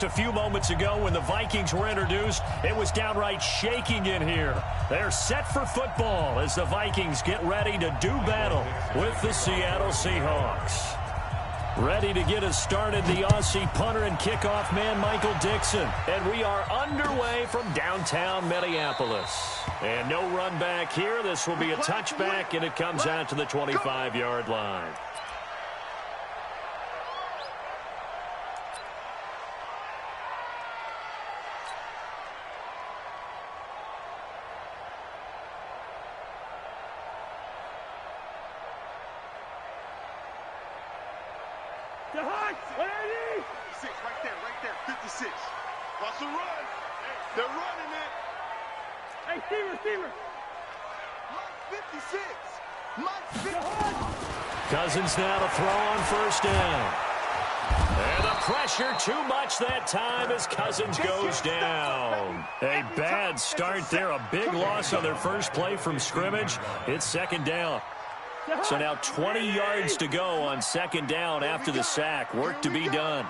A few moments ago when the Vikings were introduced, it was downright shaking in here. They're set for football as the Vikings get ready to do battle with the Seattle Seahawks. Ready to get us started, the Aussie punter and kickoff man, Michael Dixon. And we are underway from downtown Minneapolis. And no run back here. This will be a touchback, and it comes out to the 25-yard line. Cousins now to throw on first down. And the pressure too much that time as Cousins goes down. A bad start there. A big loss on their first play from scrimmage. It's second down. So now 20 yards to go on second down after the sack. Work to be done.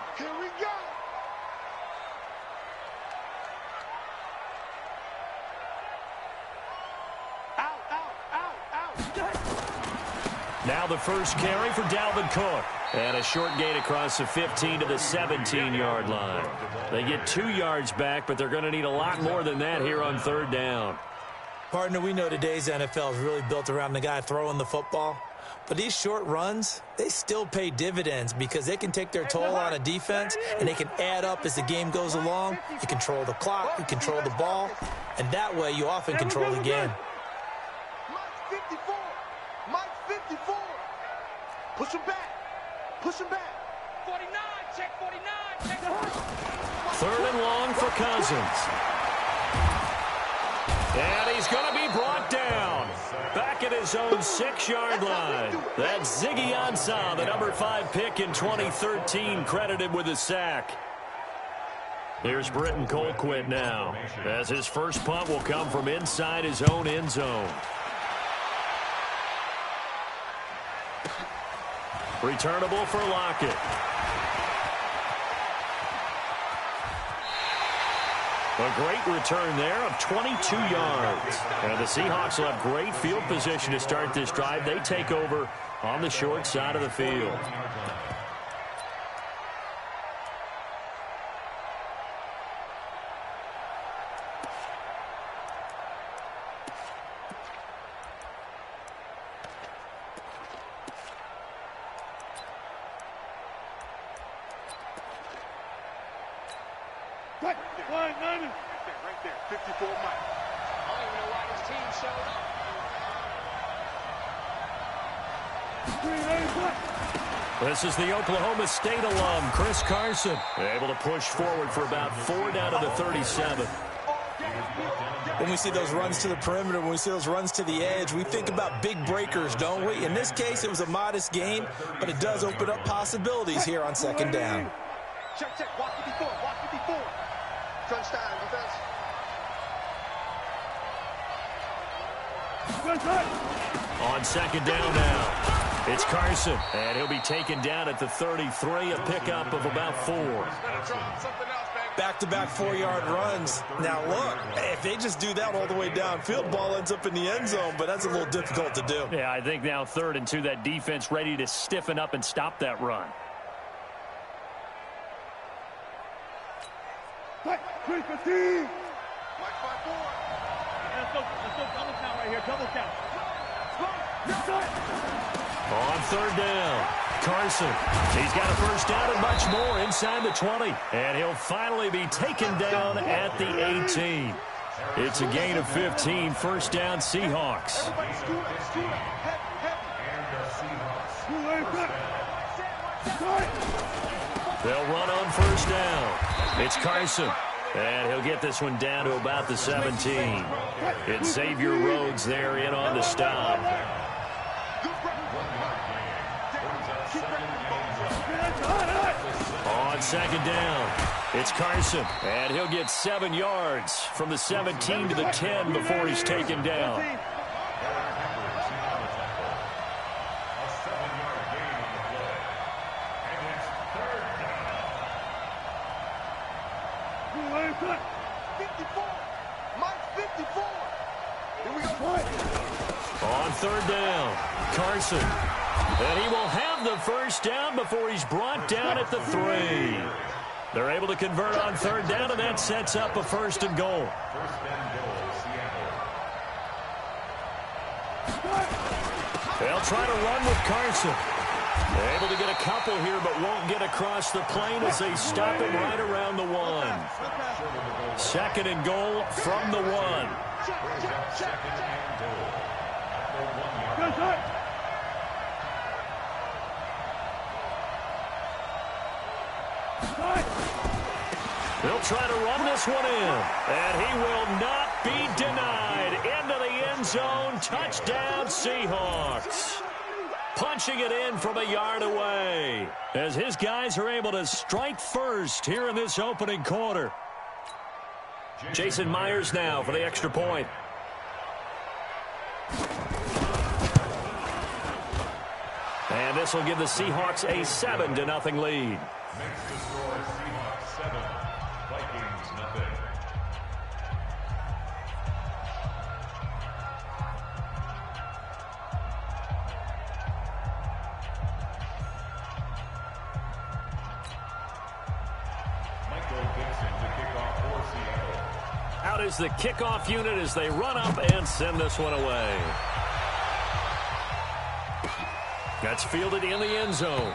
Now the first carry for Dalvin Cook. And a short gain across the 15 to the 17-yard line. They get 2 yards back, but they're going to need a lot more than that here on third down. Partner, we know today's NFL is really built around the guy throwing the football. But these short runs, they still pay dividends because they can take their toll on a defense, and they can add up as the game goes along. You control the clock, you control the ball, and that way you often control the game. Push him back. Push him back. 49, check 49. Check 49. Third and long for Cousins. And he's going to be brought down. Back at his own 6-yard line. That's Ziggy Ansah, the number 5 pick in 2013, credited with a sack. Here's Britton Colquitt now, as his first punt will come from inside his own end zone. Returnable for Lockett. A great return there of 22 yards. And the Seahawks will have great field position to start this drive. They take over on the short side of the field. Right there, 54 Mike. I don't even know why this team showed up. This is the Oklahoma State alum, Chris Carson. Able to push forward for about 4 down to the 37. When we see those runs to the perimeter, when we see those runs to the edge, we think about big breakers, don't we? In this case, it was a modest gain, but it does open up possibilities here on second down. Check, check, watch 54, watch 54. Crunch time, defense. On second down now, it's Carson, and he'll be taken down at the 33, a pickup of about 4. Back-to-back 4-yard runs. Now, look, if they just do that all the way downfield, ball ends up in the end zone, but that's a little difficult to do. Yeah, I think now 3rd and 2, that defense ready to stiffen up and stop that run. Mike 3-15. Mike 5-4. Let's go double count right here, double count. On third down, Carson. He's got a first down and much more inside the 20. And he'll finally be taken down at the 18. It's a gain of 15, first down Seahawks. They'll run on first down. It's Carson. And he'll get this one down to about the 17. It's Xavier Rhodes there in on the stop. On second down, it's Carson. And he'll get 7 yards from the 17 to the 10 before he's taken down. 54. Mike's 54. Here we go. On third down, Carson. And he will have the first down before he's brought down at the 3. They're able to convert on third down, and that sets up a 1st and goal. They'll try to run with Carson. They're able to get a couple here, but won't get across the plane as they stop him right around the 1. 2nd and goal from the 1. They'll try to run this one in, and he will not be denied. Into the end zone, touchdown Seahawks. Punching it in from a yard away as his guys are able to strike first here in this opening quarter. Jason Myers now for the extra point. And this will give the Seahawks a 7-0 lead. Next to score, Seahawks 7, Vikings nothing. Out is the kickoff unit as they run up and send this one away. That's fielded in the end zone.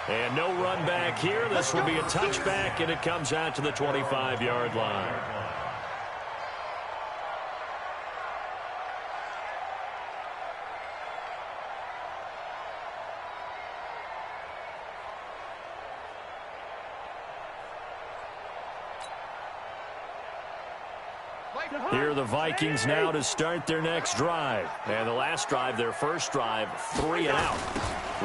And no run back here. This will be a touchback, and it comes out to the 25-yard line. Here are the Vikings now to start their next drive. And the last drive, their first drive, 3 and out.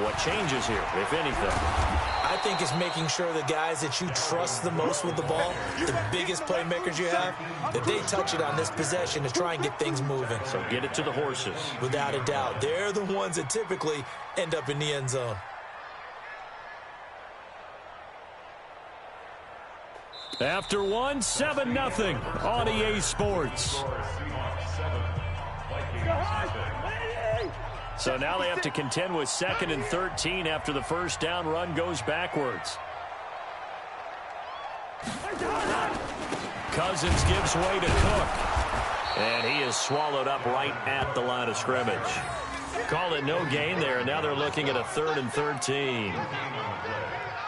What changes here, if anything? I think it's making sure the guys that you trust the most with the ball, the biggest playmakers you have, that they touch it on this possession to try and get things moving. So get it to the horses. Without a doubt. They're the ones that typically end up in the end zone. After 1, 7-0 on EA Sports. So now they have to contend with 2nd and 13 after the first down run goes backwards. Cousins gives way to Cook. And he is swallowed up right at the line of scrimmage. Call it no gain there, and now they're looking at a 3rd and 13.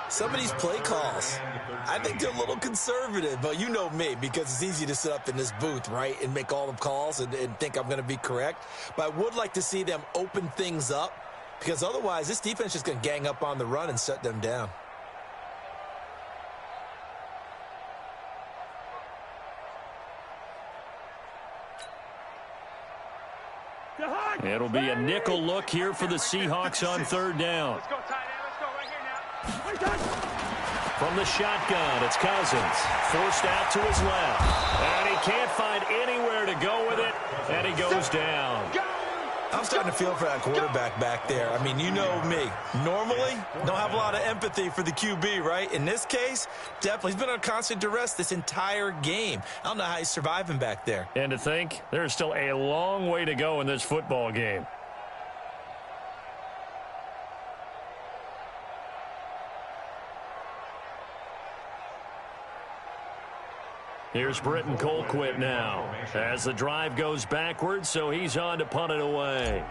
Some of these play calls, I think they're a little conservative, but you know me, because it's easy to sit up in this booth, right, and make all the calls and think I'm going to be correct. But I would like to see them open things up, because otherwise this defense is just going to gang up on the run and shut them down. It'll be a nickel look here for the Seahawks on 3rd down. Let's go, tight end. Let's go right here now. From the shotgun, it's Cousins. Forced out to his left. And he can't find anywhere to go with it, and he goes down. I'm starting to feel for that quarterback back there. I mean, you know me. Normally, don't have a lot of empathy for the QB, right? In this case, definitely. He's been on constant duress this entire game. I don't know how he's surviving back there. And to think, there's still a long way to go in this football game. Here's Britton Colquitt now as the drive goes backwards, so he's on to punt it away.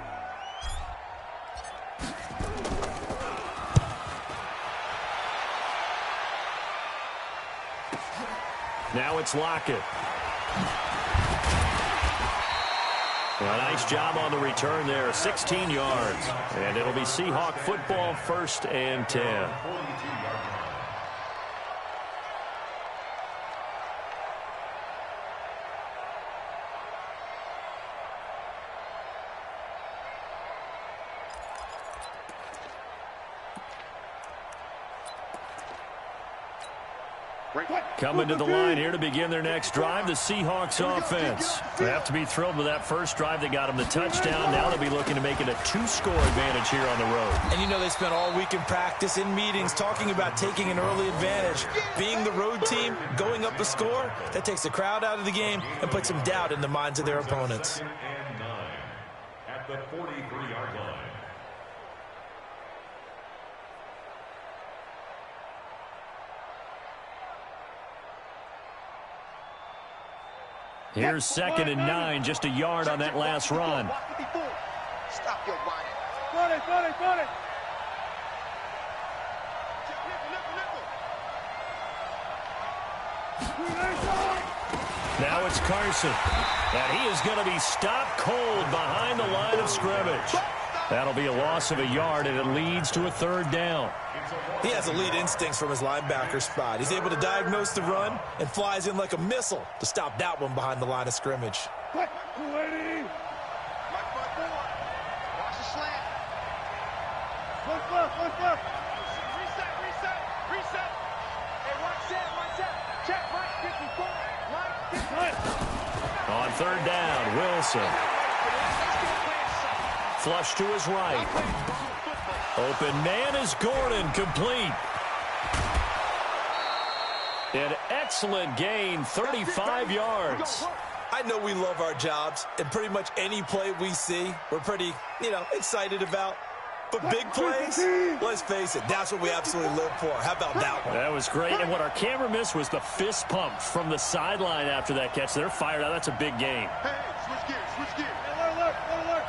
Now it's Lockett. A nice job on the return there, 16 yards. And it'll be Seahawk football, 1st and 10. Coming to the line here to begin their next drive, the Seahawks offense. They have to be thrilled with that first drive. They got them the touchdown. Now they'll be looking to make it a 2-score advantage here on the road. And you know they spent all week in practice, in meetings, talking about taking an early advantage. Being the road team, going up a score, that takes the crowd out of the game and puts some doubt in the minds of their opponents. And 9 at the 43-yard line. Here's 2nd and 9, just a yard on that last run. Stop your running. Run it. Now it's Carson. And he is going to be stopped cold behind the line of scrimmage. That'll be a loss of a yard, and it leads to a 3rd down. He has elite instincts from his linebacker spot. He's able to diagnose the run and flies in like a missile to stop that one behind the line of scrimmage. Watch the slant. One left. Reset. Hey, watch that. Check, right, 54. On 3rd down, Wilson. Flush to his right. Open man is Gordon, complete. An excellent gain, 35 yards. I know we love our jobs, and pretty much any play we see, we're pretty, excited about. But big plays, let's face it, that's what we absolutely live for. How about that one? That was great, and what our camera missed was the fist pump from the sideline after that catch. They're fired out. That's a big game. Hey, switch gears. Alert.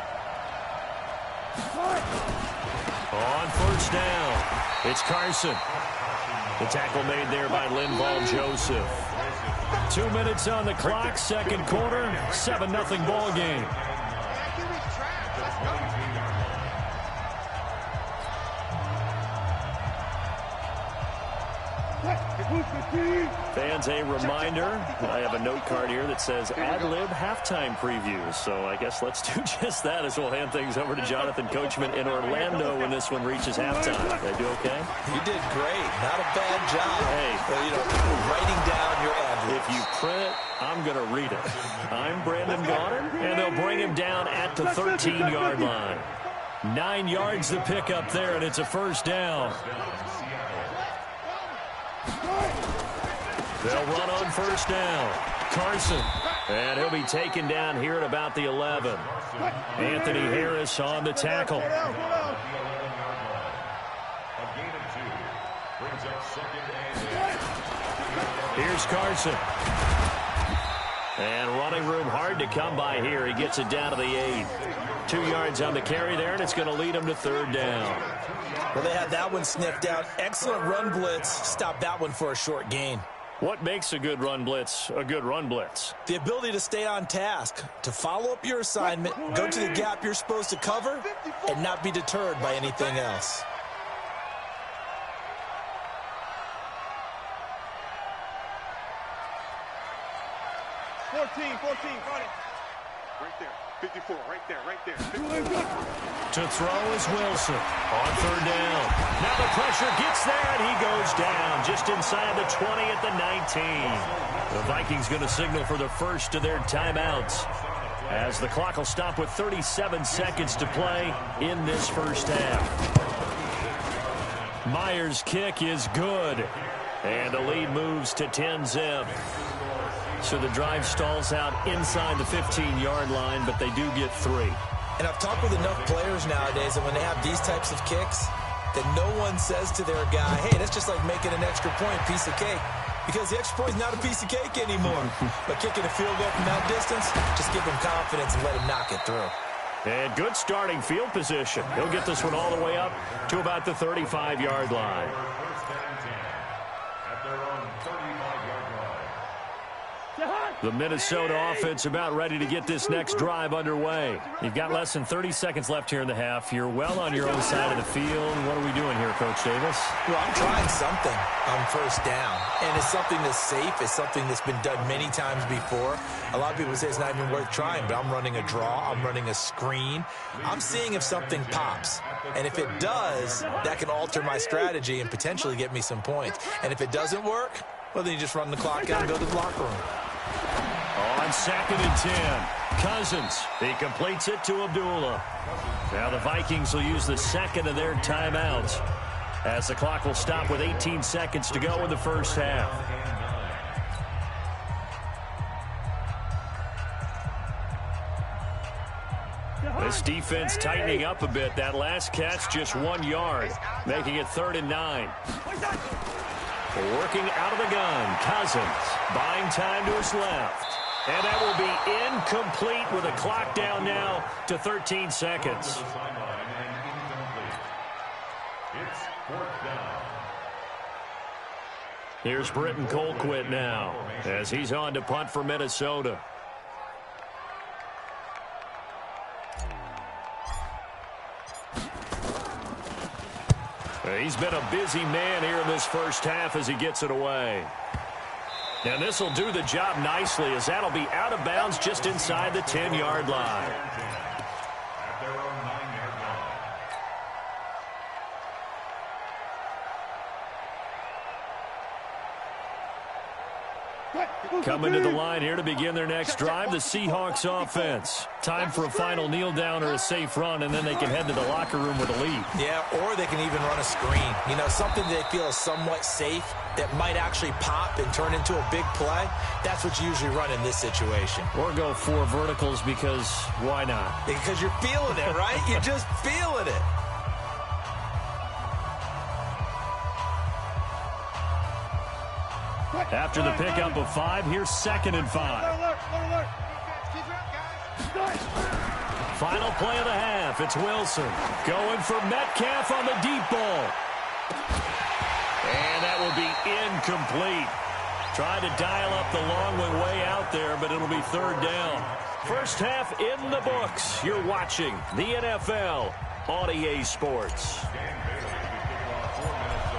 On 1st down, it's Carson. The tackle made there by Linval Joseph. 2 minutes on the clock, 2nd quarter, 7-0 ball game. Fans, a reminder, I have a note card here that says ad-lib halftime previews. So I guess let's do just that as we'll hand things over to Jonathan Coachman in Orlando when this one reaches halftime. Did I do okay? You did great. Not a bad job. Hey, writing down your ad-libs. If you print it, I'm going to read it. I'm Brandon Gaudin, and they'll bring him down at the 13-yard line. 9 yards to pick up there, and it's a 1st down. They'll run on 1st down. Carson. And he'll be taken down here at about the 11. Anthony Harris on the tackle. Here's Carson. And running room hard to come by here. He gets it down to the 8. 2 yards on the carry there, and it's going to lead him to 3rd down. Well, they had that one sniffed out. Excellent run blitz. Stop that one for a short gain. What makes a good run blitz a good run blitz? The ability to stay on task, to follow up your assignment, go to the gap you're supposed to cover, and not be deterred by anything else. Fourteen, got it. Right there, 54, right there. 54. To throw is Wilson on 3rd down. Now the pressure gets there, and he goes down just inside the 20 at the 19. The Vikings going to signal for the first of their timeouts as the clock will stop with 37 seconds to play in this first half. Myers' kick is good, and the lead moves to 10-zip. So the drive stalls out inside the 15-yard line, but they do get 3. And I've talked with enough players nowadays that when they have these types of kicks, that no one says to their guy, hey, that's just like making an extra point, piece of cake. Because the extra point is not a piece of cake anymore. But kicking a field goal from that distance, just give him confidence and let him knock it through. And good starting field position. He'll get this one all the way up to about the 35-yard line. The Minnesota offense about ready to get this next drive underway. You've got less than 30 seconds left here in the half. You're well on your own side of the field. What are we doing here, Coach Davis? Well, I'm trying something on 1st down. And it's something that's safe. It's something that's been done many times before. A lot of people say it's not even worth trying, but I'm running a draw. I'm running a screen. I'm seeing if something pops. And if it does, that can alter my strategy and potentially get me some points. And if it doesn't work, Well, then you just run the clock out and go to the locker room. On 2nd and 10, Cousins. He completes it to Abdullah. Now the Vikings will use the second of their timeouts as the clock will stop with 18 seconds to go in the first half. This defense tightening up a bit. That last catch just 1 yard, making it 3rd and 9. Working out of the gun, Cousins buying time to his left. And that will be incomplete with a clock down now to 13 seconds. It's 4th down. Here's Britton Colquitt now as he's on to punt for Minnesota. He's been a busy man here in this first half as he gets it away. And this will do the job nicely as that'll be out of bounds just inside the 10-yard line. At their own 9-yard line. Coming to the line here to begin their next drive, the Seahawks offense. Time for a final kneel down or a safe run, and then they can head to the locker room with a lead. Yeah, or they can even run a screen. You know, something they feel is somewhat safe that might actually pop and turn into a big play. That's what you usually run in this situation. Or go 4 verticals because why not? Because you're feeling it, right? You're just feeling it. After the pickup of 5, here's 2nd and 5. Final play of the half. It's Wilson going for Metcalf on the deep ball. And that will be incomplete. Tried to dial up the long one way out there, but it'll be 3rd down. First half in the books. You're watching the NFL on EA Sports.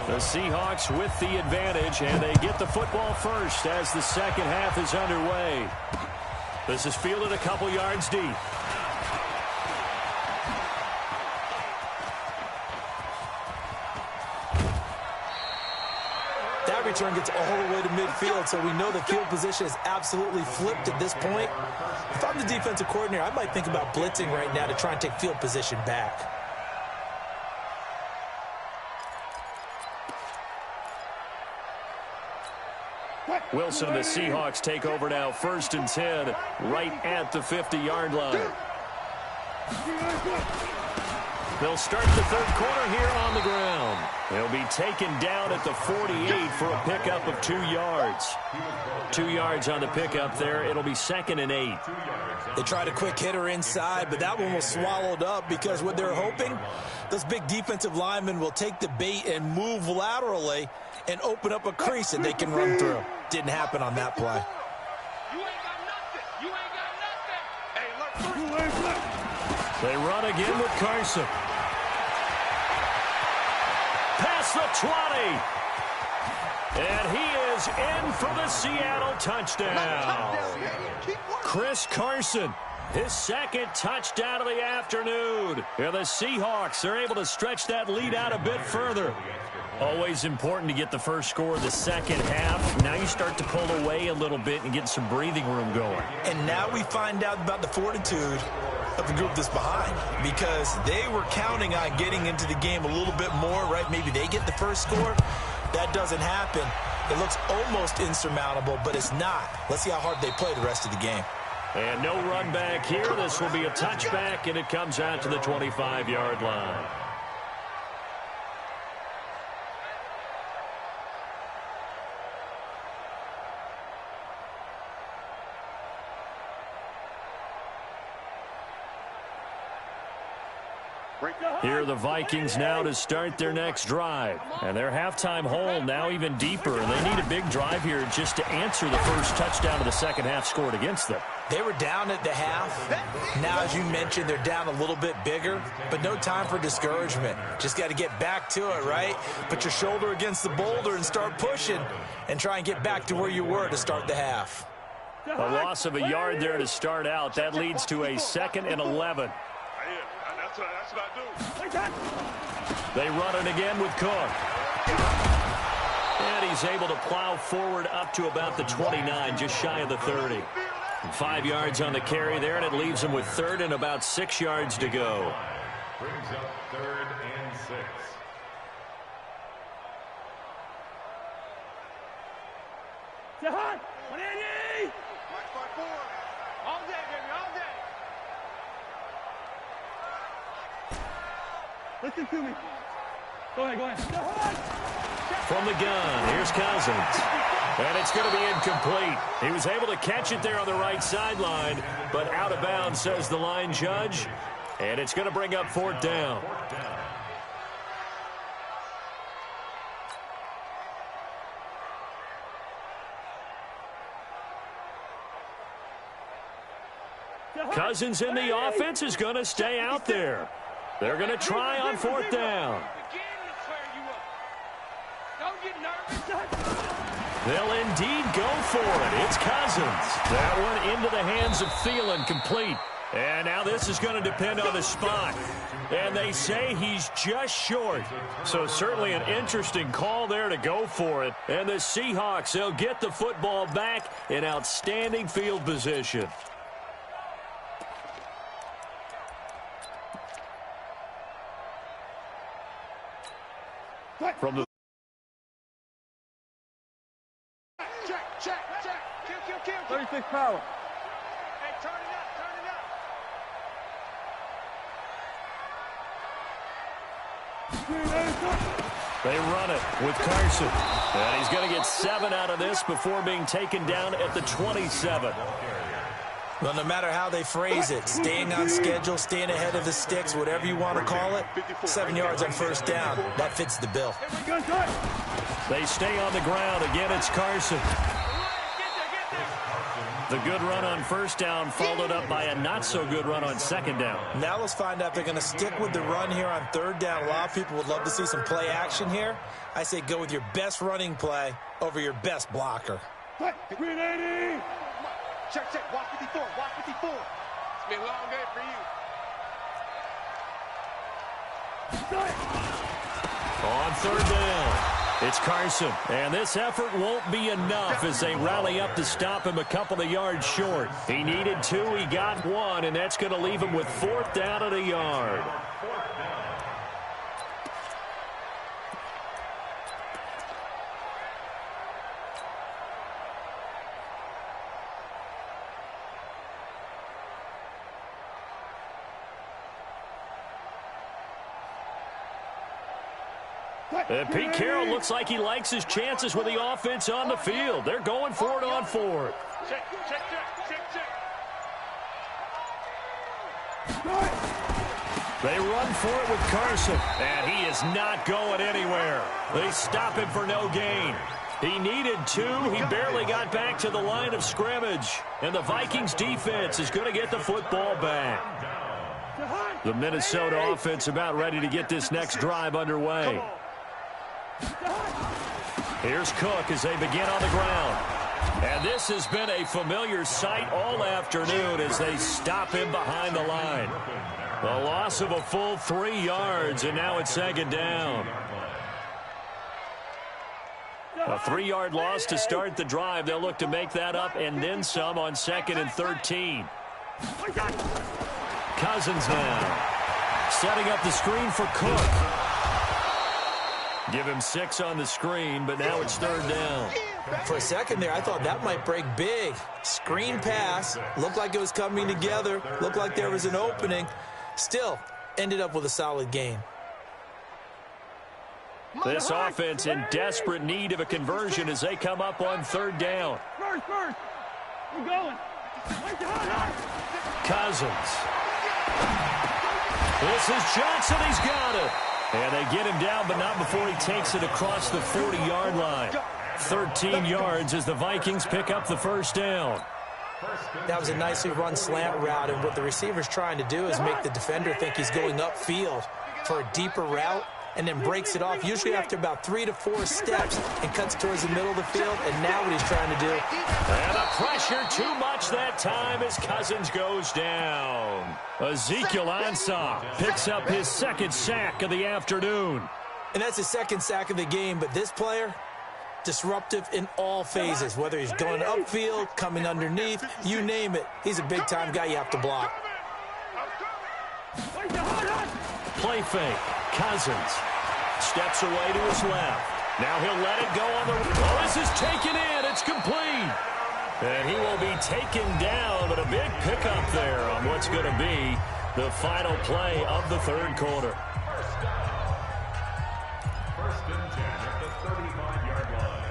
The Seahawks with the advantage, and they get the football first as the second half is underway. This is fielded a couple yards deep. That return gets all the way to midfield, so we know the field position is absolutely flipped at this point. If I'm the defensive coordinator, I might think about blitzing right now to try and take field position back. Wilson and the Seahawks take over now, 1st and 10, right at the 50-yard line. They'll start the 3rd quarter here on the ground. They'll be taken down at the 48 for a pickup of 2 yards. 2 yards on the pickup there. It'll be 2nd and 8. They tried a quick hitter inside, but that one was swallowed up because what they're hoping, those big defensive linemen will take the bait and move laterally and open up a crease that they can run through. Didn't happen on that play. You ain't got nothing. You ain't got nothing. Hey, look. They run again with Carson. Past the 20. And he is in for the Seattle touchdown. Chris Carson, his 2nd touchdown of the afternoon. And the Seahawks are able to stretch that lead out a bit further. Always important to get the first score of the second half. Now you start to pull away a little bit and get some breathing room going. And now we find out about the fortitude of the group that's behind, because they were counting on getting into the game a little bit more, right? Maybe they get the first score. That doesn't happen. It looks almost insurmountable, but it's not. Let's see how hard they play the rest of the game. And no run back here. This will be a touchback, and it comes out to the 25-yard line. Here are the Vikings now to start their next drive. And their halftime hole now even deeper. And they need a big drive here just to answer the first touchdown of the second half scored against them. They were down at the half. Now, as you mentioned, they're down a little bit bigger, but no time for discouragement. Just got to get back to it, right? Put your shoulder against the boulder and start pushing and try and get back to where you were to start the half. A loss of a yard there to start out. That leads to a 2nd and 11. That's what I do. They run it again with Cook. And he's able to plow forward up to about the 29, just shy of the 30. 5 yards on the carry there, and it leaves him with third and about 6 yards to go. Brings up 3rd and 6. Jahan, 180! All day, baby, all day. Listen to me. Go ahead. From the gun, here's Cousins. And it's going to be incomplete. He was able to catch it there on the right sideline, but out of bounds, says the line judge. And it's going to bring up 4th down. Cousins in the offense is going to stay out there. They're going to try on 4th down. They'll indeed go for it. It's Cousins. That one into the hands of Thielen, complete. And now this is going to depend on the spot. And they say he's just short. So certainly an interesting call there to go for it. And the Seahawks, they'll get the football back in outstanding field position. From the check. Kill. 36 power. Hey, turn it up. They run it with Carson. And he's going to get 7 out of this before being taken down at the 27. Well, no matter how they phrase it, staying on schedule, staying ahead of the sticks, whatever you want to call it, 7 yards on 1st down, that fits the bill. They stay on the ground. Again, it's Carson. The good run on 1st down followed up by a not-so-good run on 2nd down. Now let's find out if they're going to stick with the run here on 3rd down. A lot of people would love to see some play action here. I say go with your best running play over your best blocker. 380! Check. Watch 54. It's been a long day for you. On 3rd down, it's Carson. And this effort won't be enough as they rally up to stop him a couple of yards short. He needed 2, he got 1, and that's going to leave him with 4th down and a yard. And Pete Carroll looks like he likes his chances with the offense on the field. They're going for it on 4th. Check. They run for it with Carson, and he is not going anywhere. They stop him for no gain. He needed 2. He barely got back to the line of scrimmage. And the Vikings defense is going to get the football back. The Minnesota offense about ready to get this next drive underway. Here's Cook as they begin on the ground. And this has been a familiar sight all afternoon as they stop him behind the line. A loss of a full 3 yards, and now it's 2nd down. A 3-yard loss to start the drive. They'll look to make that up and then some on 2nd and 13. Cousins now setting up the screen for Cook. Give him 6 on the screen, but now it's 3rd down. For a second there, I thought that might break big. Screen pass. Looked like it was coming together. Looked like there was an opening. Still, ended up with a solid game. This offense in desperate need of a conversion as they come up on 3rd down. First. We're going. Cousins. This is Johnson. He's got it. And they get him down, but not before he takes it across the 40-yard line. 13 yards as the Vikings pick up the 1st down. That was a nicely run slant route, and what the receiver's trying to do is make the defender think he's going upfield for a deeper route, and then breaks it off, usually after about 3 to 4 steps, and cuts towards the middle of the field, and now what he's trying to do. And the pressure too much that time as Cousins goes down. Ezekiel Ansah picks up his 2nd sack of the afternoon. And that's his 2nd sack of the game, but this player, disruptive in all phases, whether he's going upfield, coming underneath, you name it. He's a big-time guy you have to block. Play fake. Cousins steps away to his left. Now he'll let it go on the... Oh, this is taken in. It's complete. And he will be taken down, but a big pickup there on what's going to be the final play of the third quarter. First and 10 at the 35-yard line.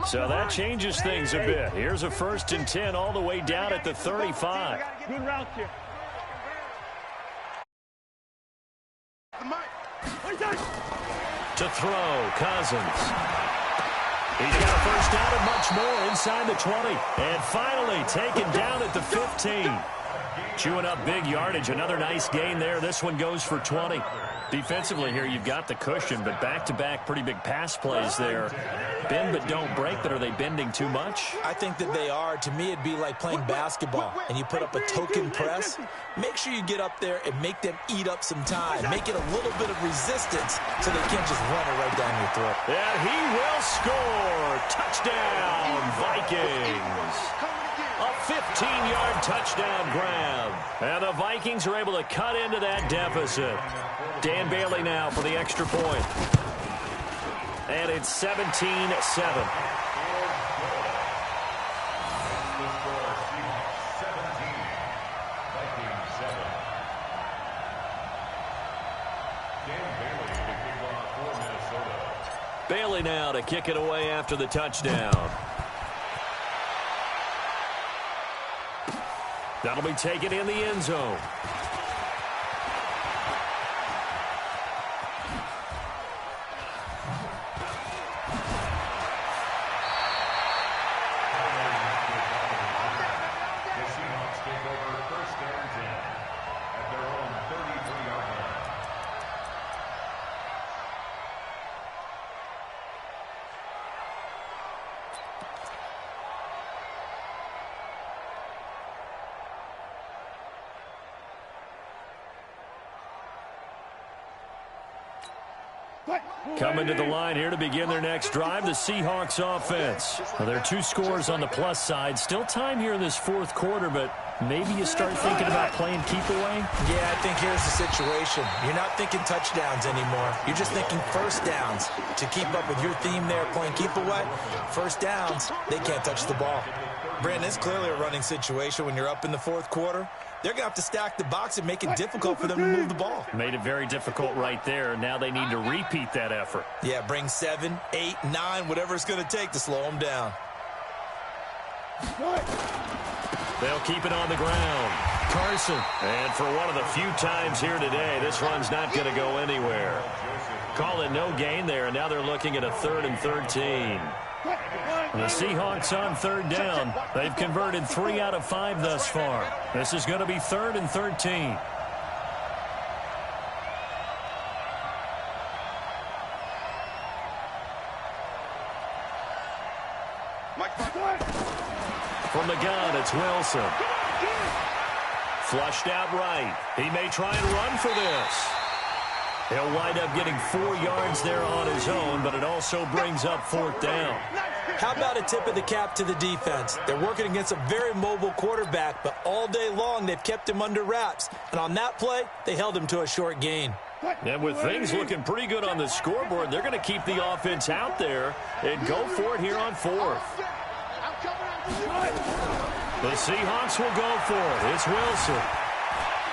So that changes things a bit. Here's a 1st and 10 all the way down at the 35. Good route here. To throw, Cousins. He's got a first down and much more inside the 20. And finally taken down at the 15. Chewing up big yardage. Another nice gain there. This one goes for 20. Defensively here, you've got the cushion, but back-to-back pretty big pass plays there. Bend but don't break, but are they bending too much? I think that they are. To me, it'd be like playing basketball, and you put up a token press. Make sure you get up there and make them eat up some time. Make it a little bit of resistance so they can't just run it right down your throat. And he will score. Touchdown, Vikings. A 15-yard touchdown grab. And the Vikings are able to cut into that deficit. Dan Bailey now for the extra point. And it's 17-7. Bailey now to kick it away after the touchdown. That'll be taken in the end zone. Coming to the line here to begin their next drive, the Seahawks offense. Well, there are 2 scores on the plus side. Still time here in this fourth quarter, but maybe you start thinking about playing keep away? Yeah, I think here's the situation. You're not thinking touchdowns anymore. You're just thinking first downs. To keep up with your theme there, playing keep away, first downs, they can't touch the ball. Brandon, it's clearly a running situation when you're up in the fourth quarter. They're going to have to stack the box and make it difficult for them to move the ball. Made it very difficult right there. Now they need to repeat that effort. Yeah, bring 7, 8, 9, whatever it's going to take to slow them down. They'll keep it on the ground. Carson. And for one of the few times here today, this run's not going to go anywhere. Call it no gain there, and now they're looking at a 3rd and 13. The Seahawks on 3rd down. They've converted 3 out of 5 thus far. This is going to be 3rd and 13. From the gun, it's Wilson. Flushed out right. He may try and run for this. He'll wind up getting 4 yards there on his own, but it also brings up 4th down. How about a tip of the cap to the defense? They're working against a very mobile quarterback, but all day long they've kept him under wraps. And on that play, they held him to a short gain. And with things looking pretty good on the scoreboard, they're going to keep the offense out there and go for it here on 4th. The Seahawks will go for it. It's Wilson.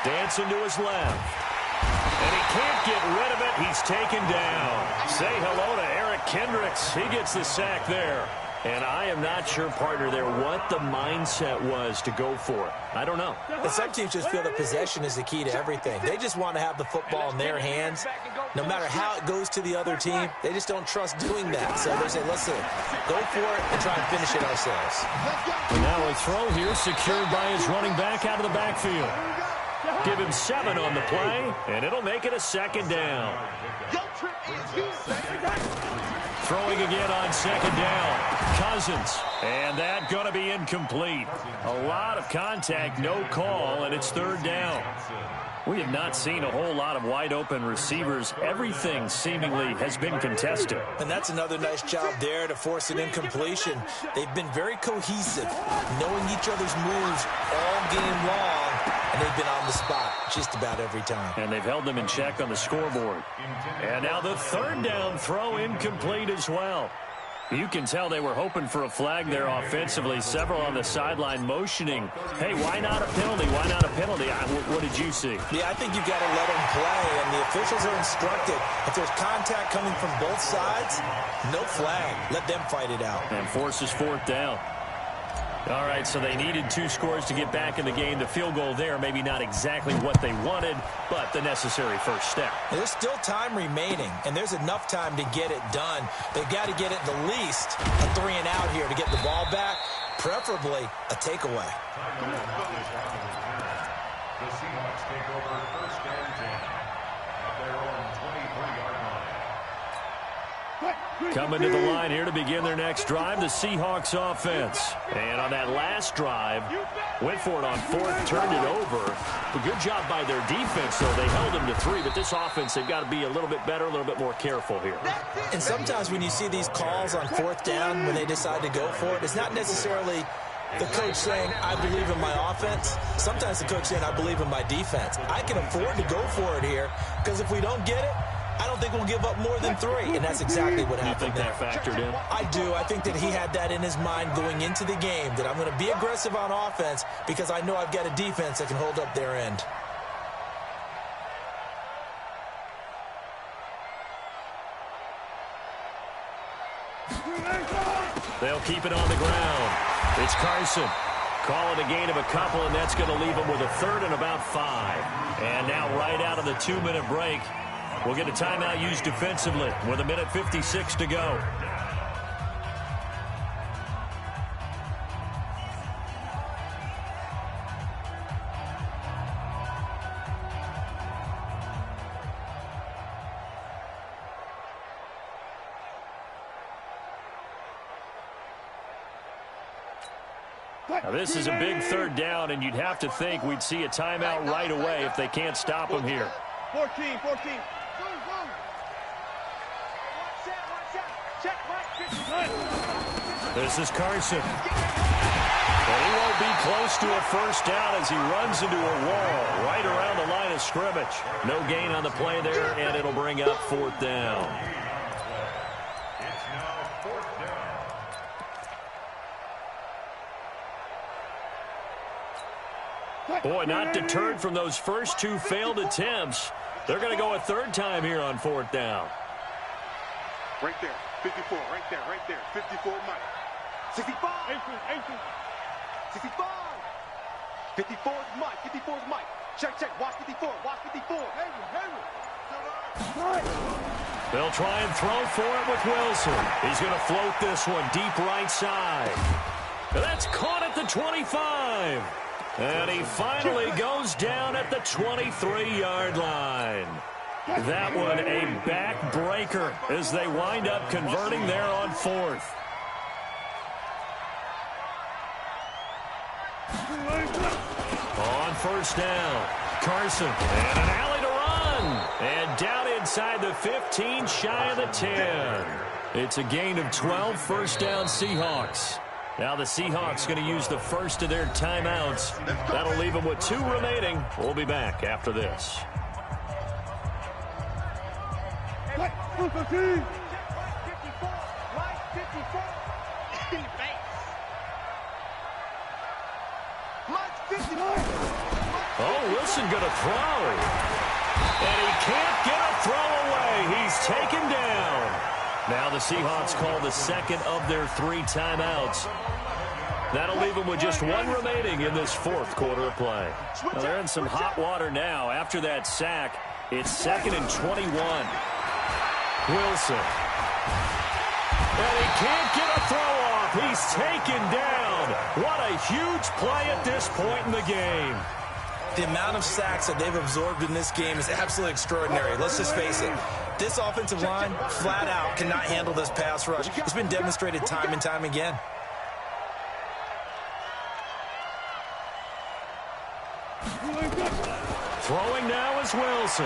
Dancing to his left. And he can't get rid of it. He's taken down. Say hello to Eric Kendricks. He gets the sack there. And I am not sure, partner, there what the mindset was to go for it. I don't know. And some teams just feel that possession is the key to everything. They just want to have the football in their hands. No matter how it goes to the other team, they just don't trust doing that. So they say, listen, go for it and try and finish it ourselves. And now a throw here secured by his running back out of the backfield. Give him 7 on the play, and it'll make it a 2nd down. Throwing again on 2nd down. Cousins. And that going to be incomplete. A lot of contact, no call, and it's 3rd down. We have not seen a whole lot of wide-open receivers. Everything seemingly has been contested. And that's another nice job there to force an incompletion. They've been very cohesive, knowing each other's moves all game long, and they've been on the spot just about every time. And they've held them in check on the scoreboard. And now the third down throw incomplete as well. You can tell they were hoping for a flag there offensively. Several on the sideline motioning, hey, why not a penalty? Why not a penalty? What did you see? Yeah, I think you've got to let them play, and the officials are instructed. If there's contact coming from both sides, no flag. Let them fight it out. And forces fourth down. All right, so they needed 2 scores to get back in the game. The field goal there, maybe not exactly what they wanted, but the necessary first step. There's still time remaining, and there's enough time to get it done. They've got to get it the least a 3 and out here to get the ball back, preferably a takeaway. The Seahawks take over first and 10 at their own 23-yard line. Coming to the line here to begin their next drive, the Seahawks offense. And on that last drive, went for it on 4th, turned it over. A good job by their defense, though. They held them to 3, but this offense, they've got to be a little bit better, a little bit more careful here. And sometimes when you see these calls on 4th down, when they decide to go for it, it's not necessarily the coach saying, I believe in my offense. Sometimes the coach saying, I believe in my defense. I can afford to go for it here, because if we don't get it, I don't think we'll give up more than 3, and that's exactly what happened there. You think that factored in? I do. I think that he had that in his mind going into the game, that I'm going to be aggressive on offense because I know I've got a defense that can hold up their end. They'll keep it on the ground. It's Carson. Call it a gain of a couple, and that's going to leave them with a 3rd and about 5. And now right out of the 2-minute break, we'll get a timeout used defensively with 1:56 to go. Now this is a big 3rd down, and you'd have to think we'd see a timeout right away if they can't stop them here. 14. This is Carson. But he won't be close to a first down as he runs into a wall right around the line of scrimmage. No gain on the play there, and it'll bring up 4th down. It's now 4th down. Boy, not deterred from those first 2 failed attempts. They're going to go a 3rd time here on 4th down. Right there, 54, right there, 54, Mike. 65, 65. 54 is Mike, Check, watch 54, They'll try and throw for it with Wilson. He's going to float this one deep right side. That's caught at the 25. And he finally goes down at the 23-yard line. That one a backbreaker as they wind up converting there on 4th. On 1st down, Carson, and an alley to run. And down inside the 15, shy of the 10. It's a gain of 12, 1st down Seahawks. Now the Seahawks going to use the first of their timeouts. That'll leave them with 2 remaining. We'll be back after this. Oh, Wilson going to throw. And he can't get a throw away. He's taken down. Now the Seahawks call the 2nd of their 3 timeouts. That'll leave them with just 1 remaining in this 4th quarter of play. Well, they're in some hot water now. After that sack, it's 2nd and 21. Wilson. And he can't get a throw off. He's taken down. What a huge play at this point in the game. The amount of sacks that they've absorbed in this game is absolutely extraordinary. Let's just face it. This offensive line, flat out, cannot handle this pass rush. It's been demonstrated time and time again. Throwing now. now is Wilson.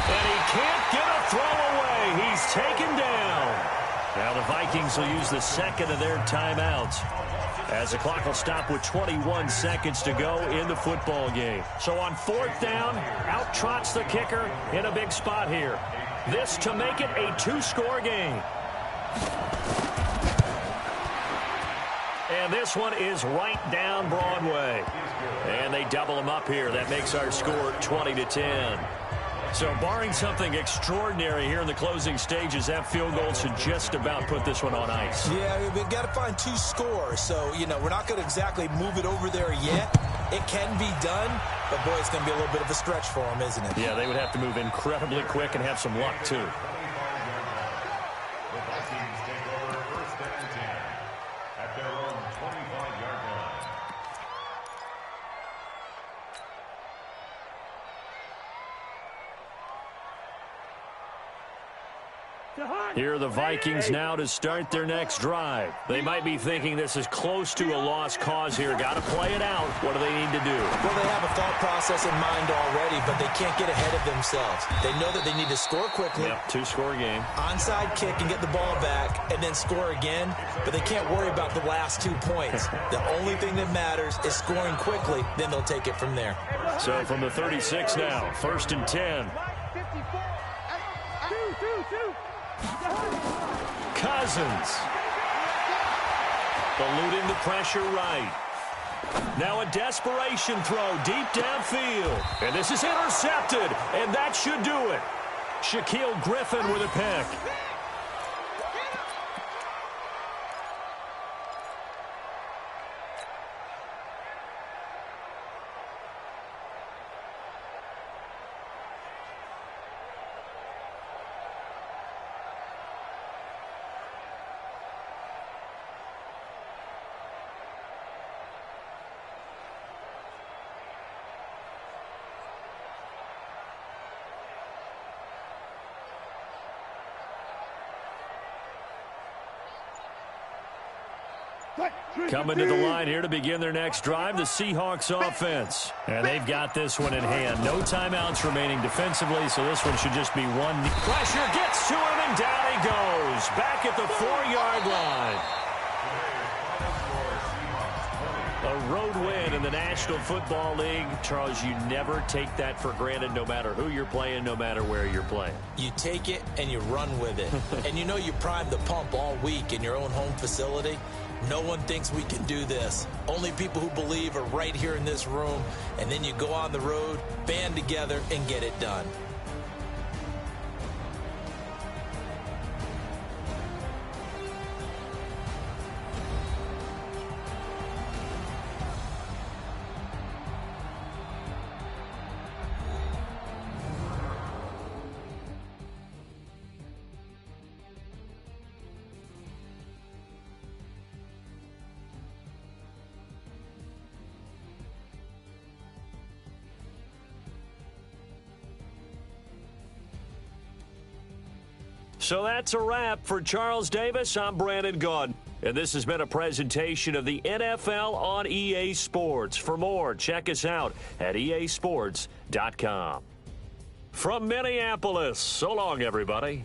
And he can't get a throw away. He's taken down. Now the Vikings will use the second of their timeouts as the clock will stop with 21 seconds to go in the football game. So on fourth down, out trots the kicker in a big spot here. This to make it a two-score game. And this one is right down Broadway. And they double them up here. That makes our score 20-10. So barring something extraordinary here in the closing stages, that field goal should just about put this one on ice. Yeah, we've got to find two scores. So, we're not going to exactly move it over there yet. It can be done, but, boy, it's going to be a little bit of a stretch for them, isn't it? Yeah, they would have to move incredibly quick and have some luck, too. The Vikings take over first and 10 at their own 25-yard line. Here are the Vikings now to start their next drive. They might be thinking this is close to a lost cause here. Got to play it out. What do they need to do? Well, they have a thought process in mind already, but they can't get ahead of themselves. They know that they need to score quickly. Yep, two-score game. Onside kick and get the ball back and then score again, but they can't worry about the last 2 points. The only thing that matters is scoring quickly, then they'll take it from there. So from the 36 now, first and 10. Cousins. Eluding the pressure right. Now a desperation throw deep downfield. And this is intercepted, and that should do it. Shaquille Griffin with a pick. Coming to the line here to begin their next drive, the Seahawks offense. And they've got this one in hand. No timeouts remaining defensively, so this one should just be one. Pressure gets to him, and down he goes. Back at the 4-yard line. A road win in the National Football League. Charles, you never take that for granted no matter who you're playing, no matter where you're playing. You take it and you run with it. And you primed the pump all week in your own home facility. No one thinks we can do this. Only people who believe are right here in this room. And then you go on the road, band together, and get it done. So that's a wrap for Charles Davis. I'm Brandon Gaudin. And this has been a presentation of the NFL on EA Sports. For more, check us out at easports.com. From Minneapolis, so long, everybody.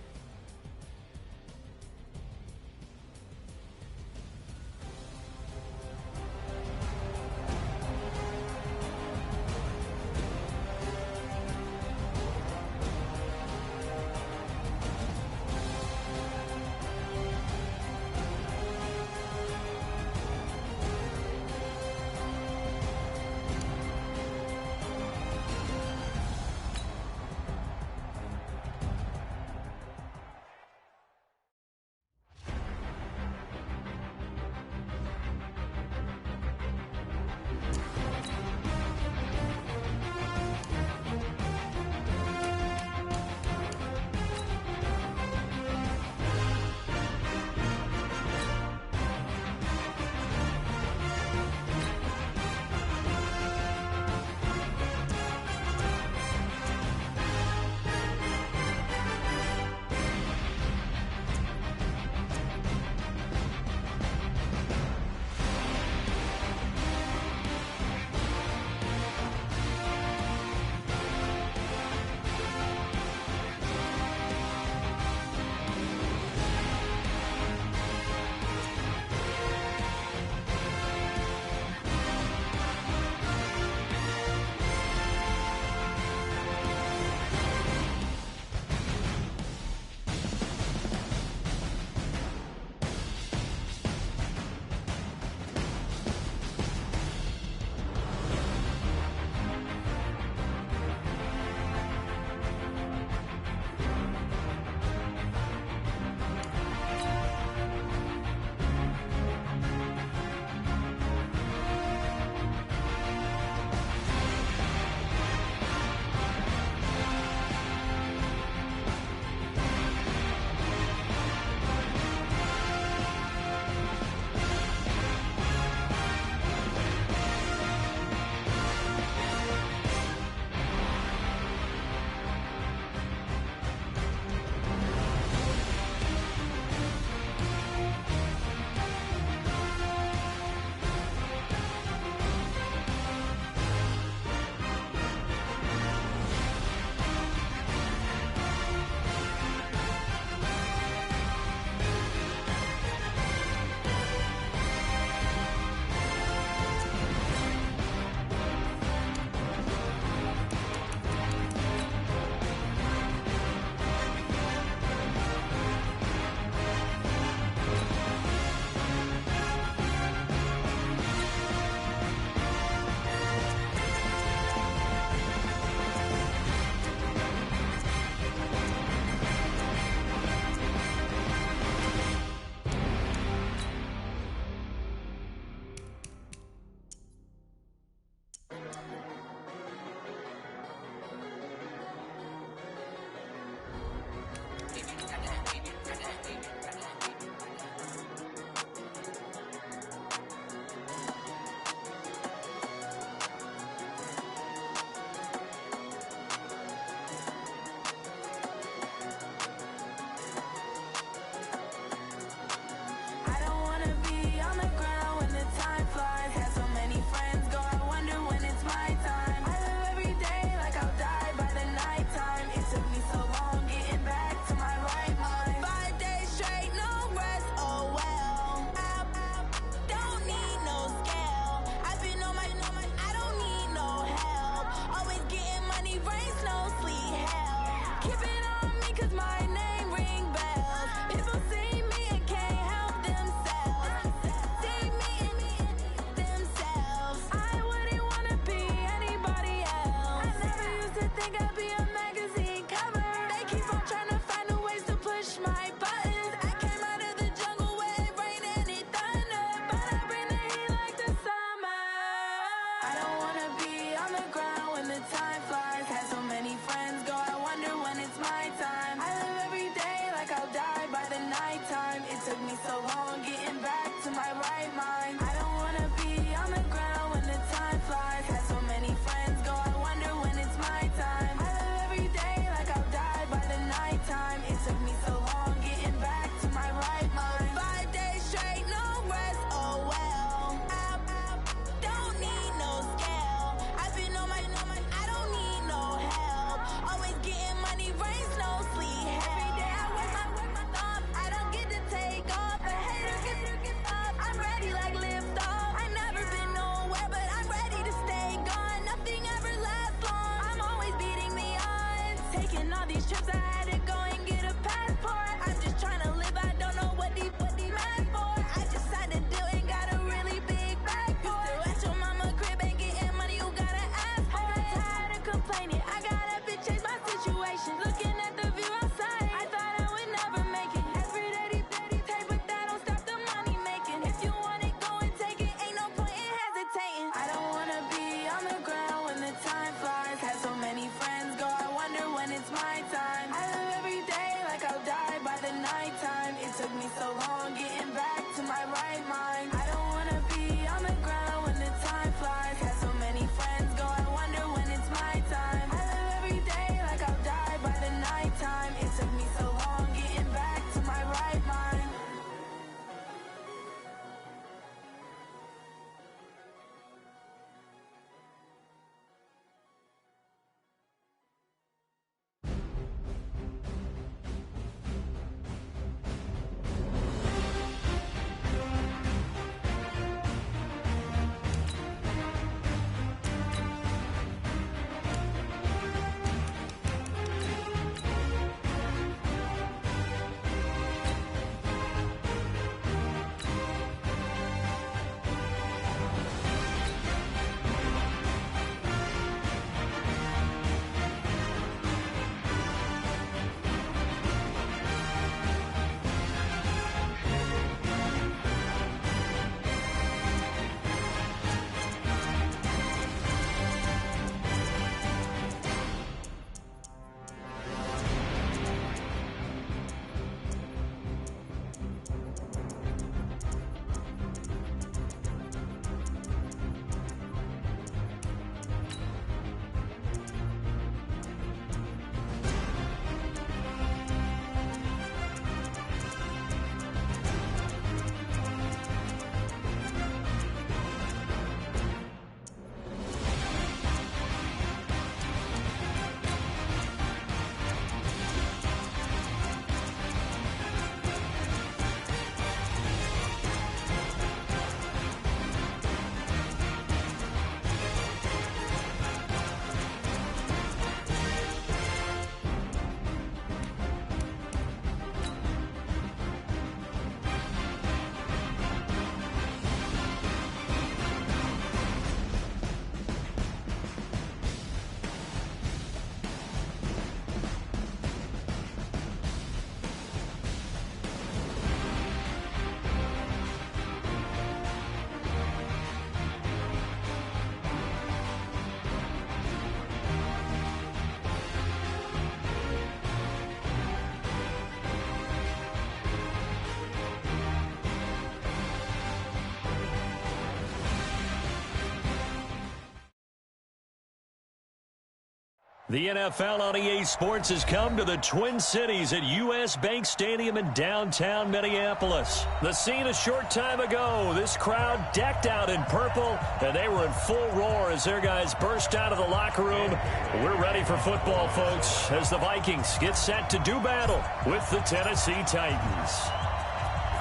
The NFL on EA Sports has come to the Twin Cities at U.S. Bank Stadium in downtown Minneapolis. The scene a short time ago, this crowd decked out in purple, and they were in full roar as their guys burst out of the locker room. We're ready for football, folks, as the Vikings get set to do battle with the Tennessee Titans.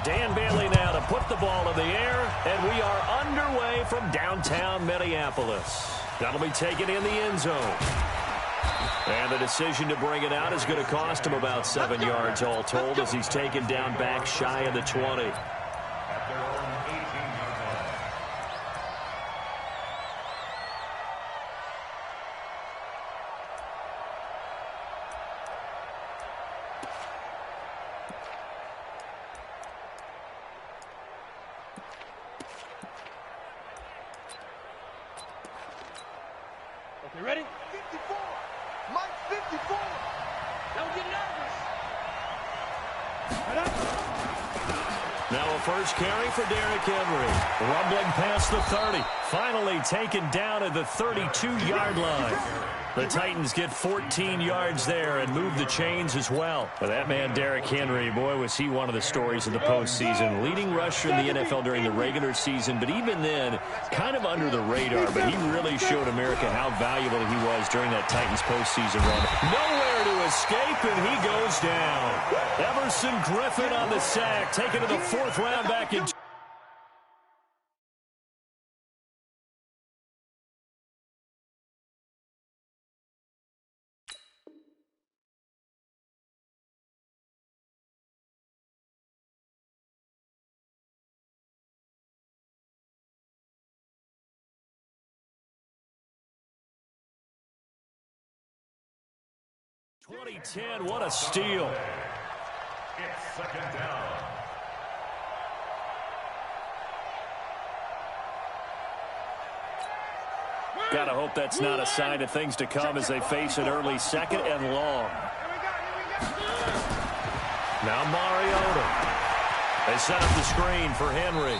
Dan Bailey now to put the ball in the air, and we are underway from downtown Minneapolis. That'll be taken in the end zone. And the decision to bring it out is going to cost him about 7 yards all told as he's taken down back shy of the 20. Okay, ready? 54. Mike, 54. Don't get nervous. Now a first carry for Derrick Henry. Rumbling past the 30. Finally taken down at the 32-yard line. The Titans get 14 yards there and move the chains as well. But that man, Derrick Henry, boy, was he one of the stories of the postseason. Leading rusher in the NFL during the regular season, but even then, kind of under the radar. But he really showed America how valuable he was during that Titans postseason run. Nowhere to escape, and he goes down. Everson Griffin on the sack, taken to the 4th round back in 2010, what a steal. It's second down. Gotta hope that's not a sign of things to come as they face an early 2nd and long. Now Mariota. They set up the screen for Henry.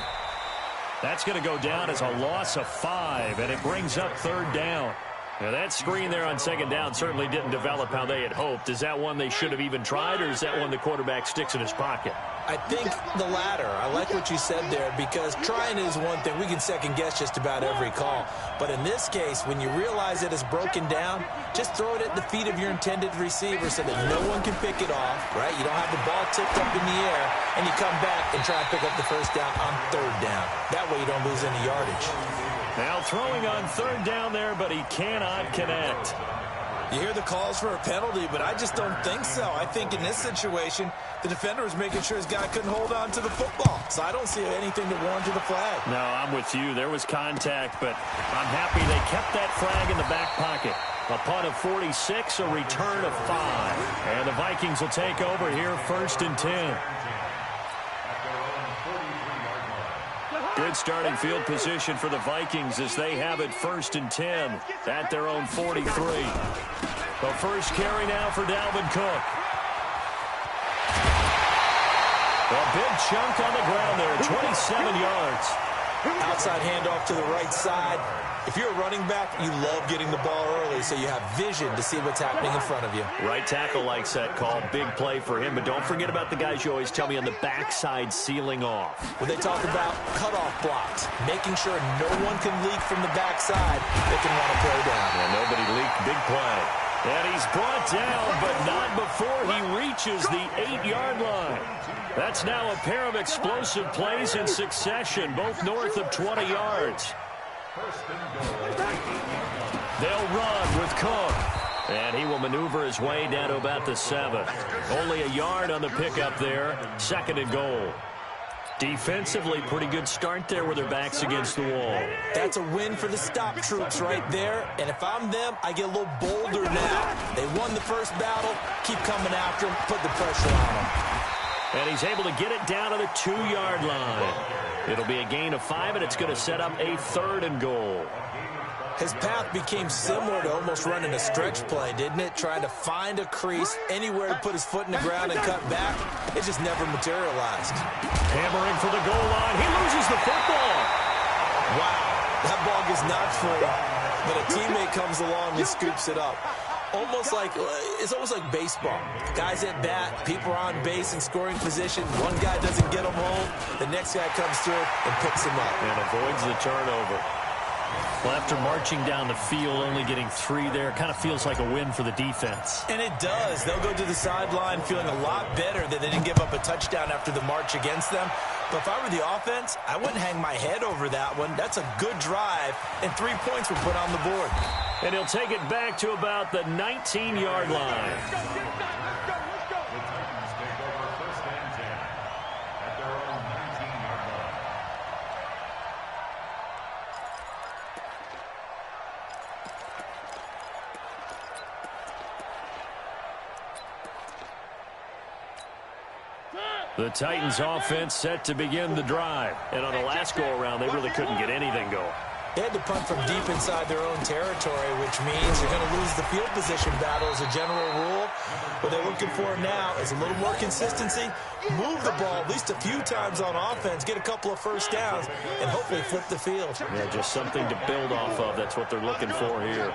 That's going to go down as a loss of 5, and it brings up 3rd down. Now, that screen there on 2nd down certainly didn't develop how they had hoped. Is that one they should have even tried, or is that one the quarterback sticks in his pocket? I think the latter. I like what you said there because trying is one thing. We can second-guess just about every call. But in this case, when you realize that it's broken down, just throw it at the feet of your intended receiver so that no one can pick it off, right? You don't have the ball tipped up in the air, and you come back and try and pick up the 1st down on 3rd down. That way you don't lose any yardage. Now throwing on 3rd down there, but he cannot connect. You hear the calls for a penalty, but I just don't think so. I think in this situation, the defender was making sure his guy couldn't hold on to the football. So I don't see anything to warrant to the flag. No, I'm with you. There was contact, but I'm happy they kept that flag in the back pocket. A punt of 46, a return of 5. And the Vikings will take over here 1st and 10. Good starting field position for the Vikings as they have it 1st and 10 at their own 43. The first carry now for Dalvin Cook. A big chunk on the ground there, 27 yards. Outside handoff to the right side. If you're a running back, you love getting the ball early so you have vision to see what's happening in front of you. Right tackle likes that call. Big play for him. But don't forget about the guys you always tell me on the backside sealing off. When they talk about cutoff blocks, making sure no one can leak from the backside, they can run a play down. Yeah, nobody leaked. Big play. And he's brought down, but not before he reaches the 8-yard line. That's now a pair of explosive plays in succession, both north of 20 yards. They'll run with Cook. And he will maneuver his way down to about the 7. Only a yard on the pickup there. 2nd and goal. Defensively, pretty good start there with their backs against the wall. That's a win for the stop troops right there. And if I'm them, I get a little bolder now. They won the first battle. Keep coming after them. Put the pressure on them. And he's able to get it down to the 2-yard line. It'll be a gain of 5, and it's going to set up a 3rd and goal. His path became similar to almost running a stretch play, didn't it? Trying to find a crease, anywhere to put his foot in the ground and cut back. It just never materialized. Hammering for the goal line. He loses the football. Wow, that ball gets knocked free, but a teammate comes along and scoops it up. almost like baseball. Guys at bat, people are on base in scoring position. One guy doesn't get them home. The next guy comes through and picks him up. And avoids the turnover. Well, after marching down the field, only getting 3 there, kind of feels like a win for the defense. And it does. They'll go to the sideline feeling a lot better that they didn't give up a touchdown after the march against them. But if I were the offense, I wouldn't hang my head over that one. That's a good drive, and 3 points were put on the board. And he'll take it back to about the 19-yard line. The Titans offense set to begin the drive. And on the last go-around, they really couldn't get anything going. They had to punt from deep inside their own territory, which means they're going to lose the field position battle as a general rule. What they're looking for now is a little more consistency, move the ball at least a few times on offense, get a couple of first downs, and hopefully flip the field. Yeah, just something to build off of. That's what they're looking for here.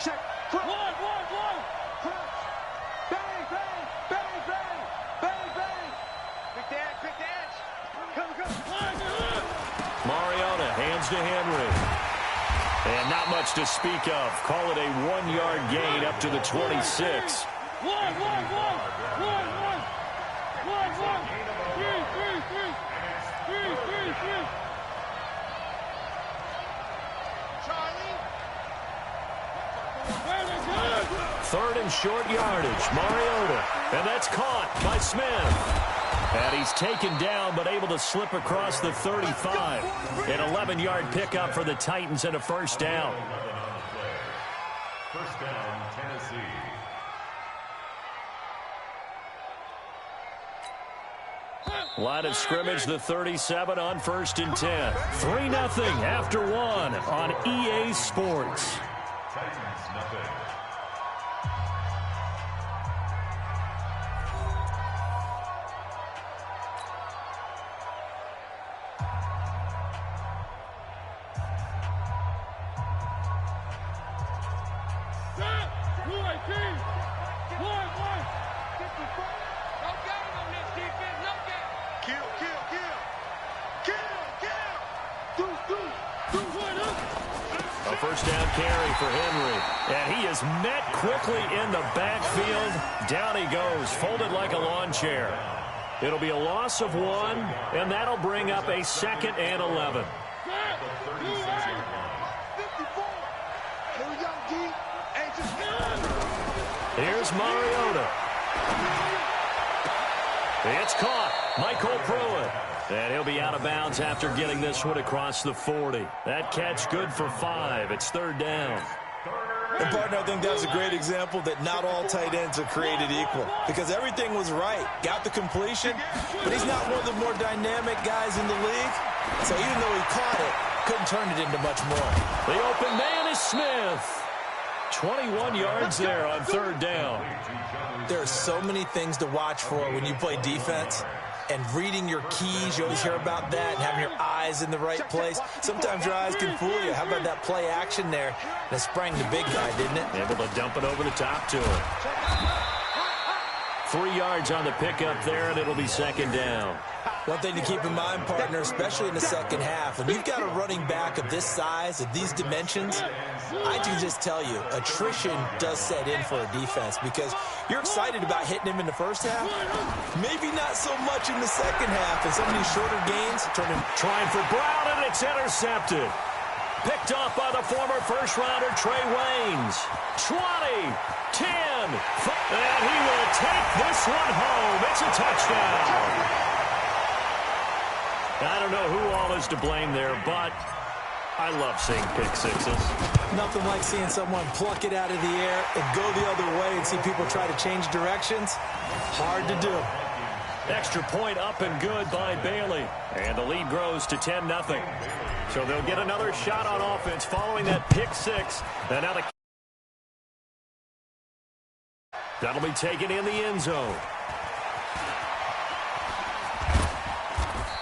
Check. One. Bang, bang, bang, bang, bang, bang. Big dash. Come. Mariota hands to Henry. And not much to speak of. Call it a 1-yard gain up to the 26. One. Three. Charlie. 3rd and short yardage. Mariota. And that's caught by Smith. And he's taken down, but able to slip across the 35. An 11-yard pickup for the Titans and a first down. First down, Tennessee. Line of scrimmage, the 37 on 1st and 10. 3-0 after 1 on EA Sports. Titans, nothing. First down carry for Henry. And he is met quickly in the backfield. Down he goes, folded like a lawn chair. It'll be a loss of 1, and that'll bring up a 2nd and 11. Here's Mariota. It's caught. Michael Pruitt. And he'll be out of bounds after getting this one across the 40. That catch good for 5. It's 3rd down. And, partner, I think that was a great example that not all tight ends are created equal. Because everything was right. Got the completion, but he's not one of the more dynamic guys in the league. So even though he caught it, couldn't turn it into much more. The open man is Smith. 21 yards there on 3rd down. There are so many things to watch for when you play defense. And reading your keys, you always hear about that, and having your eyes in the right place. Sometimes your eyes can fool you. How about that play action there? And it sprang the big guy, didn't it? Able to dump it over the top to him. 3 yards on the pickup there, and it'll be 2nd down. One thing to keep in mind, partner, especially in the second half, when you've got a running back of this size, of these dimensions, I can just tell you, attrition does set in for a defense because you're excited about hitting him in the first half. Maybe not so much in the second half, and some of these shorter gains trying for Brown, and it's intercepted. Picked off by the former first-rounder Trey Waynes. 20, 10, and he will take this one home. It's a touchdown. I don't know who all is to blame there, but I love seeing pick sixes. Nothing like seeing someone pluck it out of the air and go the other way and see people try to change directions. Hard to do. Extra point up and good by Bailey. And the lead grows to 10-0. So they'll get another shot on offense following that pick six. And now that'll be taken in the end zone.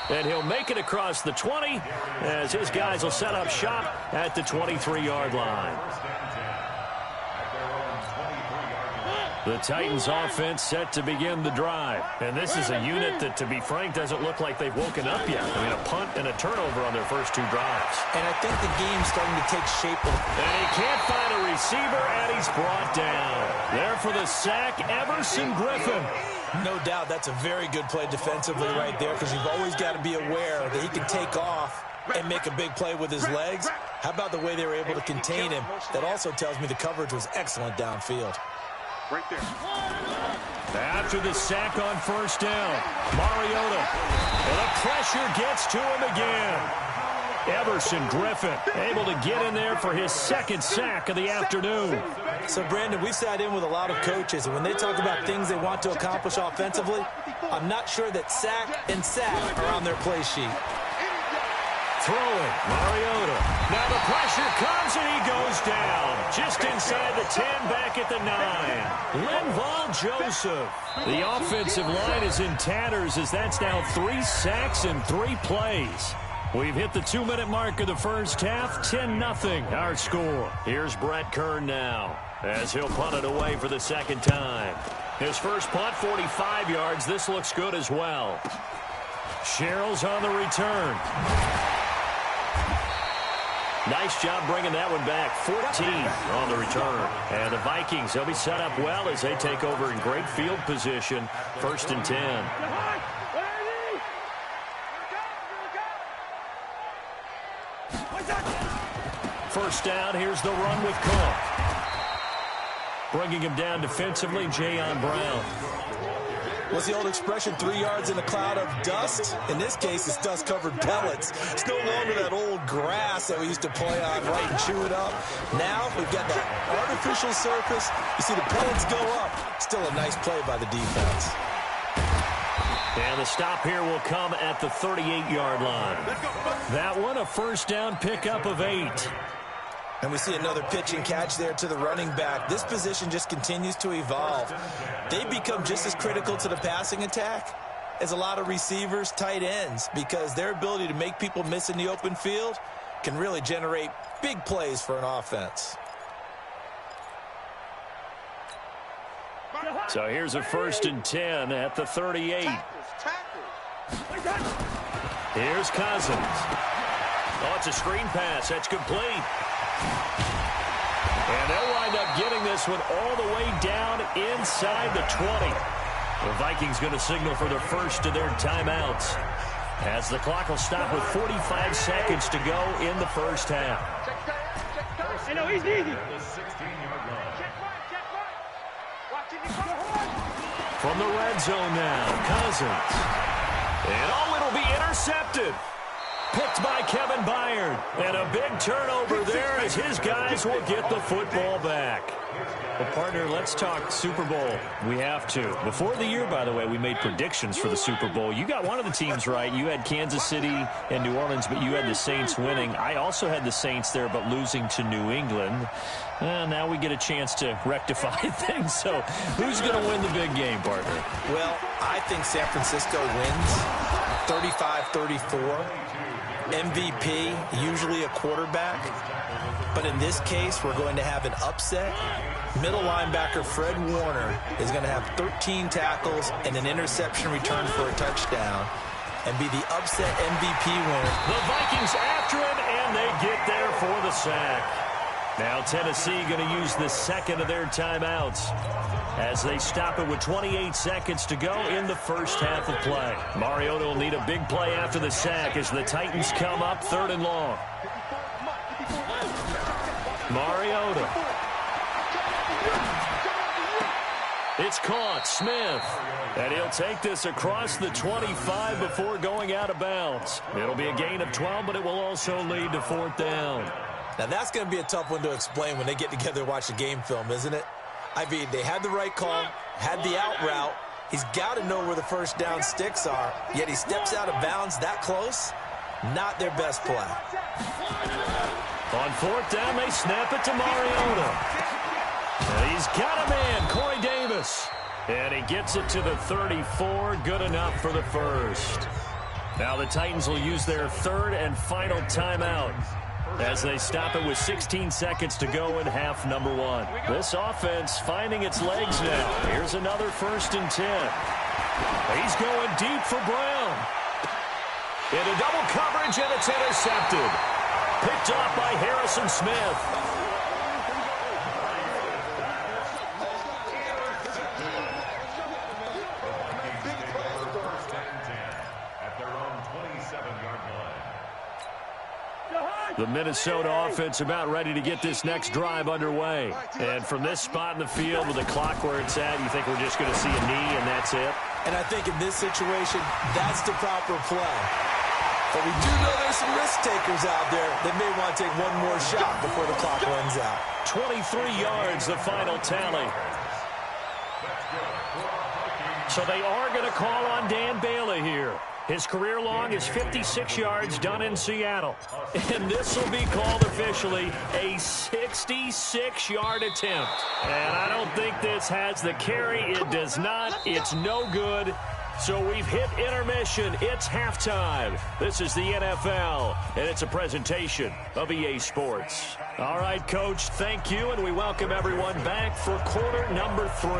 And he'll make it across the 20 as his guys will set up shop at the 23-yard line. The Titans offense set to begin the drive. And this is a unit that, to be frank, doesn't look like they've woken up yet. I mean, a punt and a turnover on their first 2 drives. And I think the game's starting to take shape. And he can't find a receiver, and he's brought down. There for the sack, Everson Griffin. No doubt that's a very good play defensively right there, because you've always got to be aware that he can take off and make a big play with his legs. How about the way they were able to contain him? That also tells me the coverage was excellent downfield. Right there. After the sack on first down, Mariota. And the pressure gets to him again. Everson Griffin able to get in there for his 2nd sack of the afternoon. So, Brandon, we've sat in with a lot of coaches, and when they talk about things they want to accomplish offensively, I'm not sure that sack and sack are on their play sheet. Throwing, Mariota. Now the pressure comes, and he goes down. Just inside the 10, back at the 9. Linval Joseph. The offensive line is in tatters, as that's now 3 sacks in 3 plays. We've hit the 2-minute mark of the first half. 10-0 our score. Here's Brett Kern now, as he'll punt it away for the 2nd time. His first punt, 45 yards. This looks good as well. Sherrill's on the return. Nice job bringing that one back. 14 on the return. And the Vikings, they'll be set up well as they take over in great field position. 1st and 10. First down, here's the run with Cook. Bringing him down defensively, Jayon Brown. What's the old expression, 3 yards in a cloud of dust? In this case, it's dust-covered pellets. It's no longer that old grass that we used to play on, right, and chew it up. Now we've got that artificial surface. You see the pellets go up. Still a nice play by the defense. And the stop here will come at the 38-yard line. That one, a first down pickup of 8. And we see another pitch and catch there to the running back. This position just continues to evolve. They become just as critical to the passing attack as a lot of receivers, tight ends, because their ability to make people miss in the open field can really generate big plays for an offense. So here's a 1st and 10 at the 38. Here's Cousins. Oh, it's a screen pass. That's complete. And they'll wind up getting this one all the way down inside the 20. The Vikings going to signal for the first of their timeouts, as the clock will stop with 45 seconds to go in the first half. Hey, no, he's easy. From the red zone now, Cousins. And oh, it'll be intercepted. Picked by Kevin Byard. And a big turnover there as his guys will get the football back. Well, partner, let's talk Super Bowl. We have to. Before the year, by the way, we made predictions for the Super Bowl. You got one of the teams right. You had Kansas City and New Orleans, but you had the Saints winning. I also had the Saints there, but losing to New England. Now we get a chance to rectify things. So who's going to win the big game, partner? Well, I think San Francisco wins 35-34. MVP, usually a quarterback. But in this case, we're going to have an upset. Middle linebacker Fred Warner is going to have 13 tackles and an interception return for a touchdown and be the upset MVP winner. The Vikings after him, and they get there for the sack. Now Tennessee going to use the second of their timeouts as they stop it with 28 seconds to go in the first half of play. Mariota will need a big play after the sack as the Titans come up 3rd and long. Mariota. It's caught. Smith. And he'll take this across the 25 before going out of bounds. It'll be a gain of 12, but it will also lead to 4th down. Now, that's going to be a tough one to explain when they get together and watch the game film, isn't it? I mean, they had the right call, had the out route. He's got to know where the first down sticks are, yet he steps out of bounds that close. Not their best play. On 4th down, they snap it to Mariota. And he's got a man, Corey Davis. And he gets it to the 34. Good enough for the first. Now the Titans will use their 3rd and final timeout. as they stop it with 16 seconds to go in half number one. This offense finding its legs now. Here's another 1st and 10. He's going deep for Brown. Into double coverage, and it's intercepted. Picked off by Harrison Smith. The Minnesota offense about ready to get this next drive underway. And from this spot in the field with the clock where it's at, you think we're just going to see a knee and that's it? And I think in this situation, that's the proper play. But we do know there's some risk takers out there that may want to take one more shot before the clock runs out. 23 yards, the final tally. So they are going to call on Dan Bailey here. His career long is 56 yards done in Seattle. And this will be called officially a 66-yard attempt. And I don't think this has the carry. It does not. It's no good. So we've hit intermission. It's halftime. This is the NFL, and it's a presentation of EA Sports. All right, Coach, thank you, and we welcome everyone back for quarter number 3.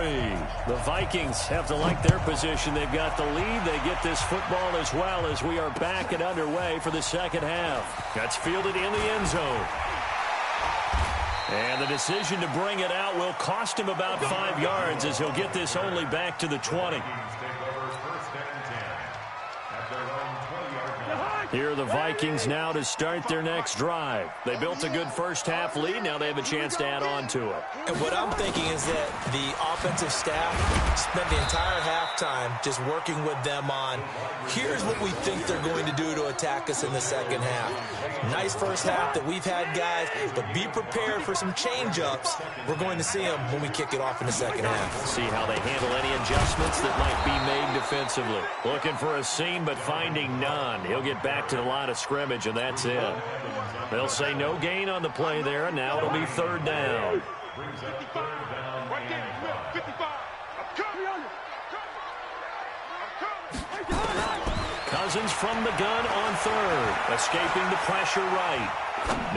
The Vikings have to like their position. They've got the lead. They get this football as well as we are back and underway for the second half. That's fielded in the end zone. And the decision to bring it out will cost him about 5 yards as he'll get this only back to the 20. Here are the Vikings now to start their next drive. They built a good first-half lead. Now they have a chance to add on to it. And what I'm thinking is that the offensive staff spent the entire halftime just working with them on, here's what we think they're going to do to attack us in the second half. Nice first half that we've had, guys, but be prepared for some change-ups. We're going to see them when we kick it off in the second half. See how they handle any adjustments that might be made defensively. Looking for a seam, but finding none. He'll get back to the line of scrimmage, and that's it. They'll say no gain on the play there, and now it'll be 3rd down. Cousins from the gun on 3rd, escaping the pressure right.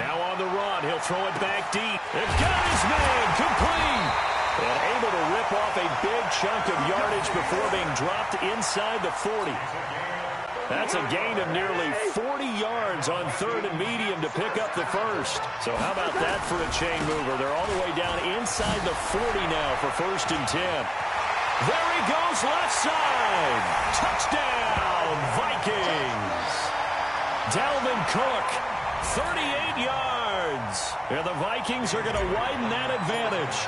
Now on the run, he'll throw it back deep. They've got his man, complete. And able to rip off a big chunk of yardage before being dropped inside the 40. That's a gain of nearly 40 yards on 3rd and medium to pick up the first. So how about that for a chain mover? They're all the way down inside the 40 now for 1st and 10. There he goes, left side. Touchdown, Vikings. Dalvin Cook, 38 yards. And the Vikings are going to widen that advantage.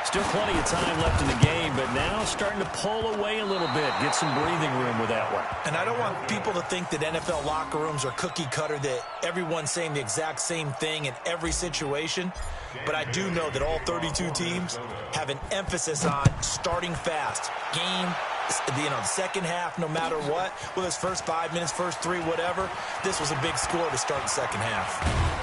Still plenty of time left in the game, but now starting to pull away a little bit, get some breathing room with that one. And I don't want people to think that NFL locker rooms are cookie cutter, that everyone's saying the exact same thing in every situation. But I do know that all 32 teams have an emphasis on starting fast. Game, the second half, no matter what, whether it's first 5 minutes, first 3, whatever, this was a big score to start the second half.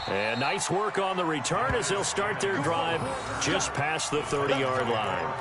And nice work on the return as they'll start their drive just past the 30-yard line.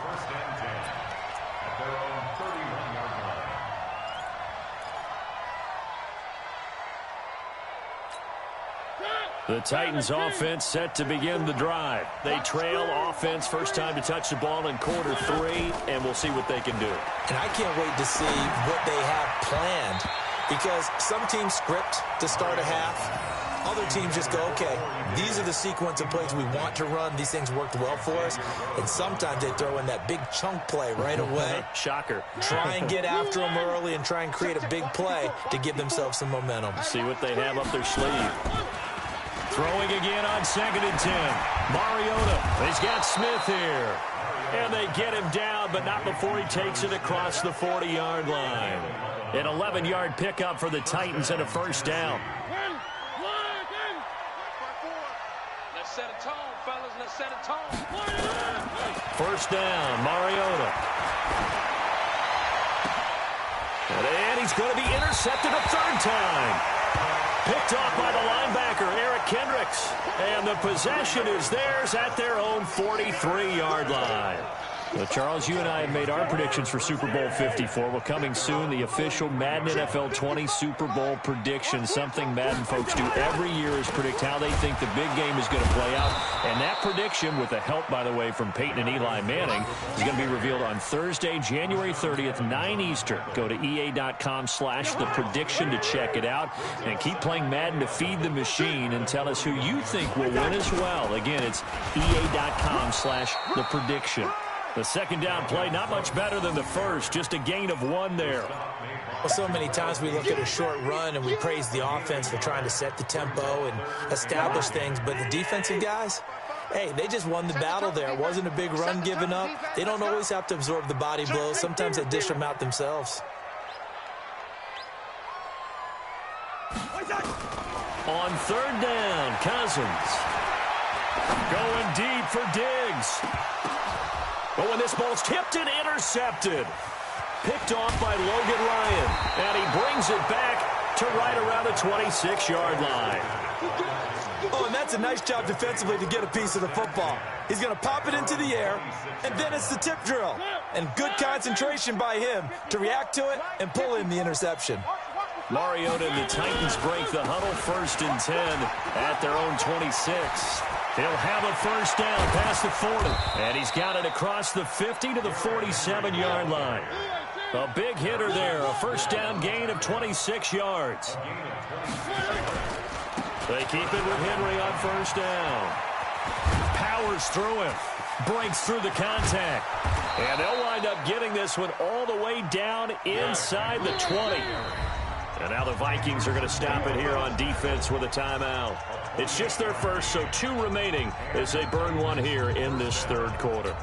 The Titans offense set to begin the drive. They trail offense, first time to touch the ball in quarter 3, and we'll see what they can do. And I can't wait to see what they have planned, because some teams script to start a half. Other teams just go, okay, these are the sequence of plays we want to run. These things worked well for us. And sometimes they throw in that big chunk play right away. Shocker. Try and get after them early and try and create a big play to give themselves some momentum. See what they have up their sleeve. Throwing again on 2nd and 10. Mariota, he's got Smith here. And they get him down, but not before he takes it across the 40-yard line. An 11-yard pickup for the Titans and a first down. Let's set a tone, fellas. Let's set a tone. First down, Mariota. And he's going to be intercepted a 3rd time. Picked off by the linebacker, Eric Kendricks. And the possession is theirs at their own 43-yard line. Well, Charles, you and I have made our predictions for Super Bowl 54. Well, coming soon, the official Madden NFL 20 Super Bowl predictions. Something Madden folks do every year is predict how they think the big game is going to play out. And that prediction, with the help, by the way, from Peyton and Eli Manning, is going to be revealed on Thursday, January 30th, 9 Eastern. Go to EA.com/theprediction to check it out. And keep playing Madden to feed the machine and tell us who you think will win as well. Again, it's EA.com/theprediction. The second down play, not much better than the first, just a gain of 1 there. Well, so many times we look at a short run and we praise the offense for trying to set the tempo and establish things, but the defensive guys, hey, they just won the battle there. It wasn't a big run given up. They don't always have to absorb the body blows. Sometimes they dish them out themselves. On third down, Cousins going deep for Diggs. But when this ball's tipped and intercepted, picked off by Logan Ryan, and he brings it back to right around the 26-yard line. Oh, and that's a nice job defensively to get a piece of the football. He's going to pop it into the air, and then it's the tip drill. And good concentration by him to react to it and pull in the interception. Mariota and the Titans break the huddle, 1st and 10 at their own 26. He'll have a first down past the 40. And he's got it across the 50 to the 47-yard line. A big hitter there. A first down gain of 26 yards. They keep it with Henry on first down. Powers through him. Breaks through the contact. And they'll wind up getting this one all the way down inside the 20. And now the Vikings are going to stop it here on defense with a timeout. It's just their first, so 2 remaining as they burn 1 here in this third quarter.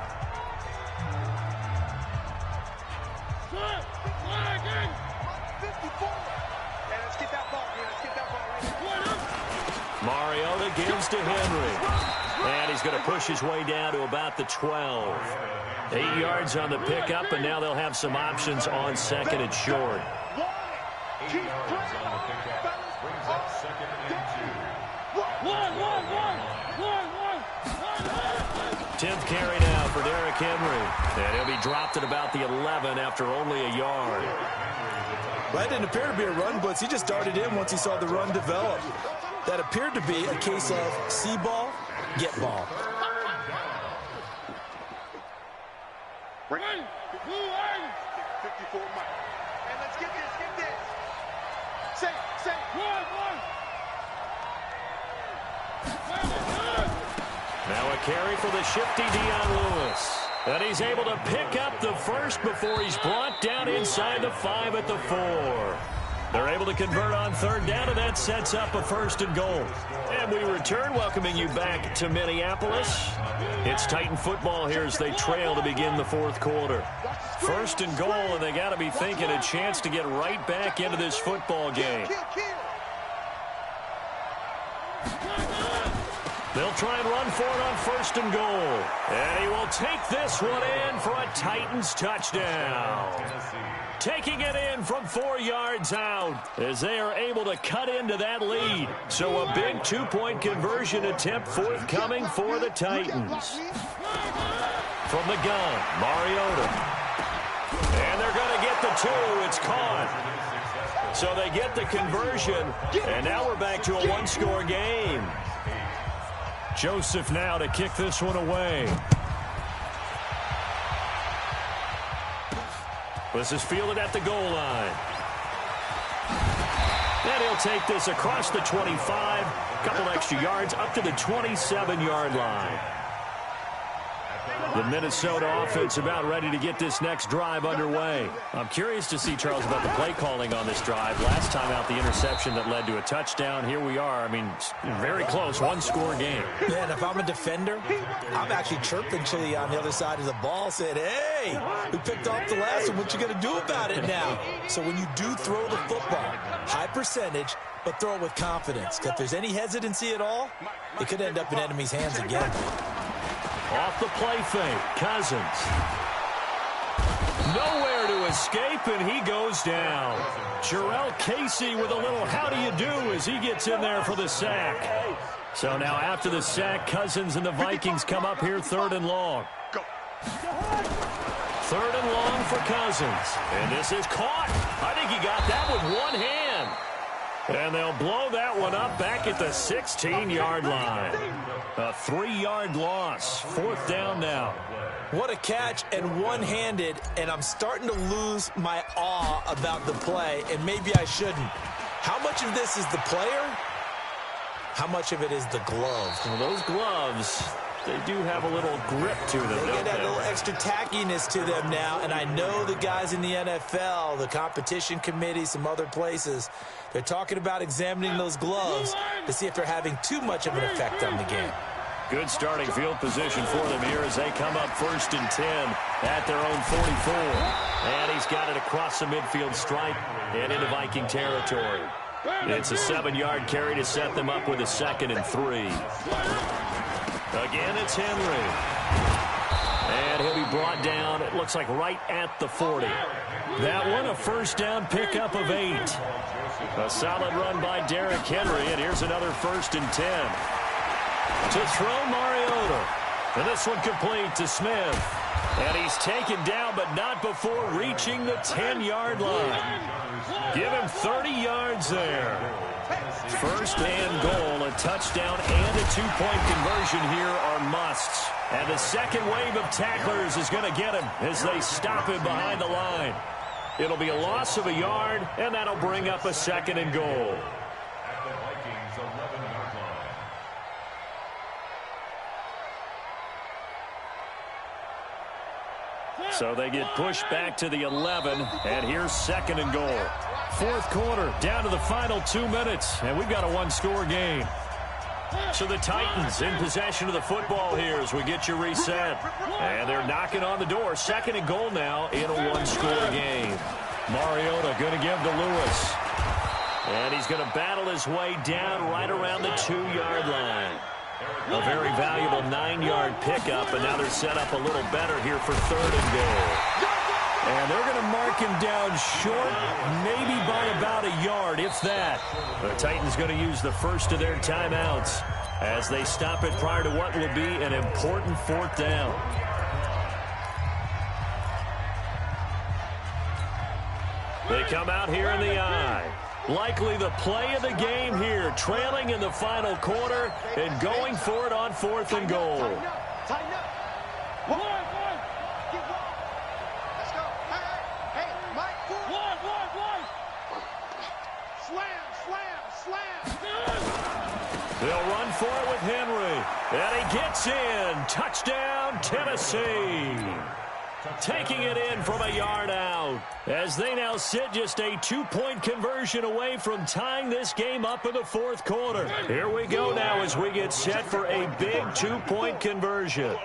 Mariota gives to Henry. And he's going to push his way down to about the 12. 8 yards on the pickup, and now they'll have some options on second and short. 10th carry now for Derrick Henry. And he'll be dropped at about the 11 after only a yard. Well, that didn't appear to be a run blitz. He just darted in once he saw the run develop. That appeared to be a case of see ball, get ball. Ready. 54 Mike. And let's get this, Say. Now a carry for the shifty Dion Lewis. And he's able to pick up the first before he's brought down inside the 5 at the 4. They're able to convert on third down, and that sets up a 1st and goal. And we return, welcoming you back to Minneapolis. It's Titan football here as they trail to begin the 4th quarter. 1st and goal, and they got to be thinking a chance to get right back into this football game. They'll try and run for it on 1st and goal. And he will take this one in for a Titans touchdown. Taking it in from 4 yards out as they are able to cut into that lead. So a big 2-point conversion attempt forthcoming for the Titans. From the gun, Mariota. And they're going to get the 2. It's caught. So they get the conversion, and now we're back to a 1-score game. Joseph now to kick this one away. This is fielded at the goal line. And he'll take this across the 25, couple extra yards up to the 27-yard line. The Minnesota offense about ready to get this next drive underway. I'm curious to see, Charles, about the play calling on this drive. Last time out, the interception that led to a touchdown. Here we are. I mean, very close, 1-score game. Yeah, and if I'm a defender, I'm actually chirping Chili on the other side of the ball, saying, hey, we picked off the last one. What you going to do about it now? So when you do throw the football, high percentage, but throw it with confidence. If there's any hesitancy at all, it could end up in enemy's hands again. Off the play fake, Cousins. Nowhere to escape, and he goes down. Jarrell Casey with a little how do you do as he gets in there for the sack. So now after the sack, Cousins and the Vikings come up here 3rd and long. Third and long for Cousins. And this is caught. I think he got that with one hand. And they'll blow that one up back at the 16-yard line. A 3-yard loss. Fourth down now. What a catch, and one-handed, and I'm starting to lose my awe about the play, and maybe I shouldn't. How much of this is the player? How much of it is the glove? Well, those gloves, they do have a little grip to them, They don't get that they? little extra tackiness to them now, and I know the guys in the NFL, the competition committee, some other places, they're talking about examining those gloves to see if they're having too much of an effect on the game. Good starting field position for them here as they come up 1st and 10 at their own 44. And he's got it across the midfield stripe and into Viking territory. It's a 7-yard carry to set them up with a 2nd and 3. Again, it's Henry. And he'll be brought down, it looks like right at the 40. That one, a first down pickup of 8. A solid run by Derrick Henry, and here's another 1st and 10. To throw Mariota. And this one complete to Smith. And he's taken down, but not before reaching the 10-yard line. Give him 30 yards there. First and goal, a touchdown and a 2-point conversion here are musts. And the second wave of tacklers is going to get him as they stop him behind the line. It'll be a loss of a yard, and that'll bring up a 2nd and goal. So they get pushed back to the 11, and here's 2nd and goal. Fourth quarter, down to the final 2 minutes, and we've got a one-score game. So the Titans in possession of the football here as we get you reset. And they're knocking on the door. 2nd and goal now in a one-score game. Mariota going to give to Lewis. And he's going to battle his way down right around the 2-yard line. A very valuable 9-yard pickup, and now they're set up a little better here for 3rd and goal. And they're going to mark him down short, maybe by about a yard, if that. The Titans going to use the first of their timeouts as they stop it prior to what will be an important 4th down. They come out here in the eye. Likely the play of the game here, trailing in the final quarter and going for it on 4th and goal. Tighten up. One. Get one. Let's go. Hey, Mike. One. Slam. They'll run for it with Henry. And he gets in. Touchdown, Tennessee. Taking it in from a yard out as they now sit just a 2-point conversion away from tying this game up in the 4th quarter. Here we go now as we get set for a big 2-point conversion.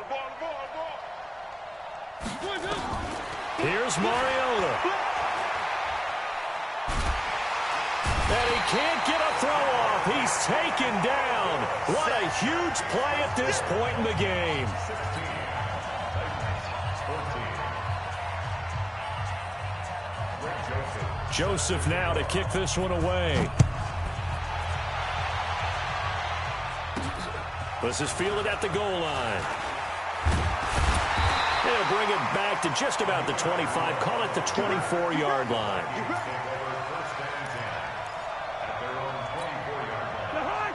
Here's Mariota. And he can't get a throw off. He's taken down. What a huge play at this point in the game. Joseph now to kick this one away. This is fielded at the goal line. They'll bring it back to just about the 25. Call it the 24-yard line.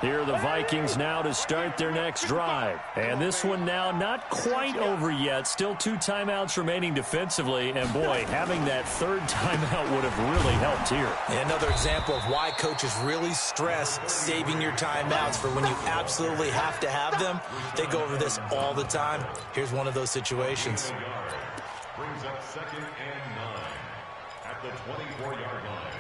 Here are the Vikings now to start their next drive. And this one now not quite over yet. Still 2 timeouts remaining defensively. And, boy, having that 3rd timeout would have really helped here. And another example of why coaches really stress saving your timeouts for when you absolutely have to have them. They go over this all the time. Here's one of those situations. Brings up 2nd and 9 at the 24-yard line.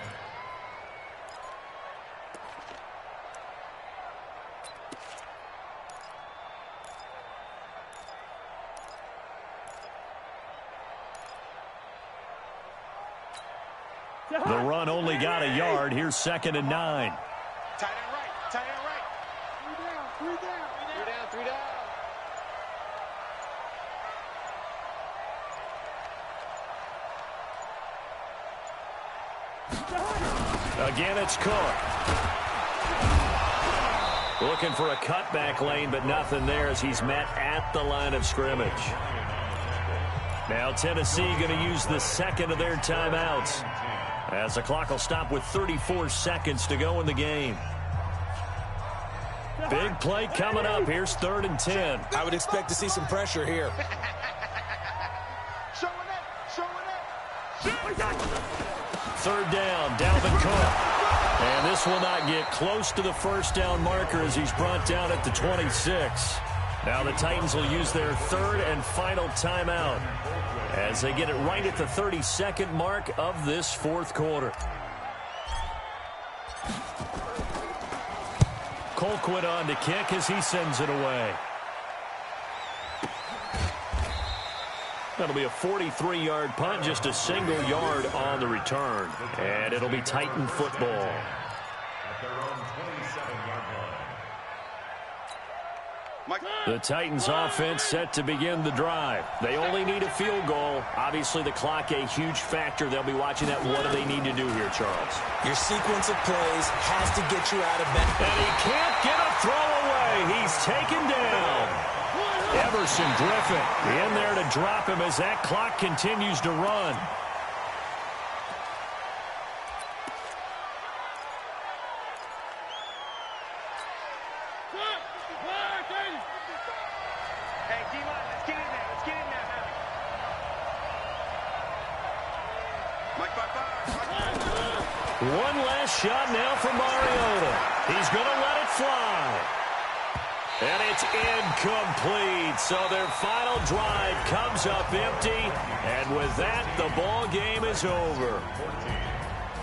The run only got a yard. Here's 2nd and 9. Tight end right. 3 down. Again, it's Cook. Looking for a cutback lane, but nothing there as he's met at the line of scrimmage. Now Tennessee going to use the second of their timeouts, as the clock will stop with 34 seconds to go in the game. Big play coming up. Here's 3rd and 10. I would expect to see some pressure here. Third down, Dalvin Cook. And this will not get close to the first down marker as he's brought down at the 26. Now the Titans will use their 3rd and final timeout as they get it right at the 32nd mark of this 4th quarter. Colquitt on to kick as he sends it away. That'll be a 43-yard punt, just a single yard on the return. And it'll be Titan football. At their own 27-yard line. The Titans offense set to begin the drive. They only need a field goal. Obviously, the clock a huge factor. They'll be watching that. What do they need to do here, Charles? Your sequence of plays has to get you out of bed. And he can't get a throw away. He's taken down. Everson Griffin in there to drop him as that clock continues to run. Hey, D-line, let's get in there. Let's get in there now. One last shot now for Mariota. He's going to let it fly. And it's incomplete. So their final drive comes up empty. And with that, the ball game is over.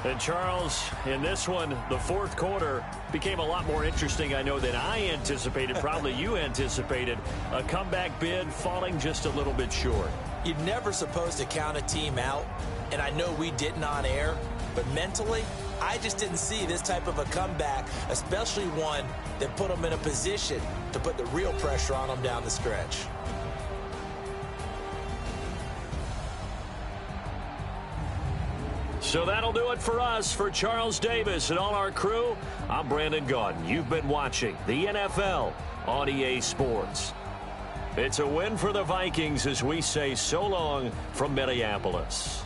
And Charles, in this one, the 4th quarter became a lot more interesting, I know, than I anticipated. Probably you anticipated. A comeback bid falling just a little bit short. You're never supposed to count a team out, and I know we didn't on air, but mentally, I just didn't see this type of a comeback, especially one that put them in a position to put the real pressure on them down the stretch. So that'll do it for us. For Charles Davis and all our crew, I'm Brandon Gaudin. You've been watching the NFL on EA Sports. It's a win for the Vikings as we say so long from Minneapolis.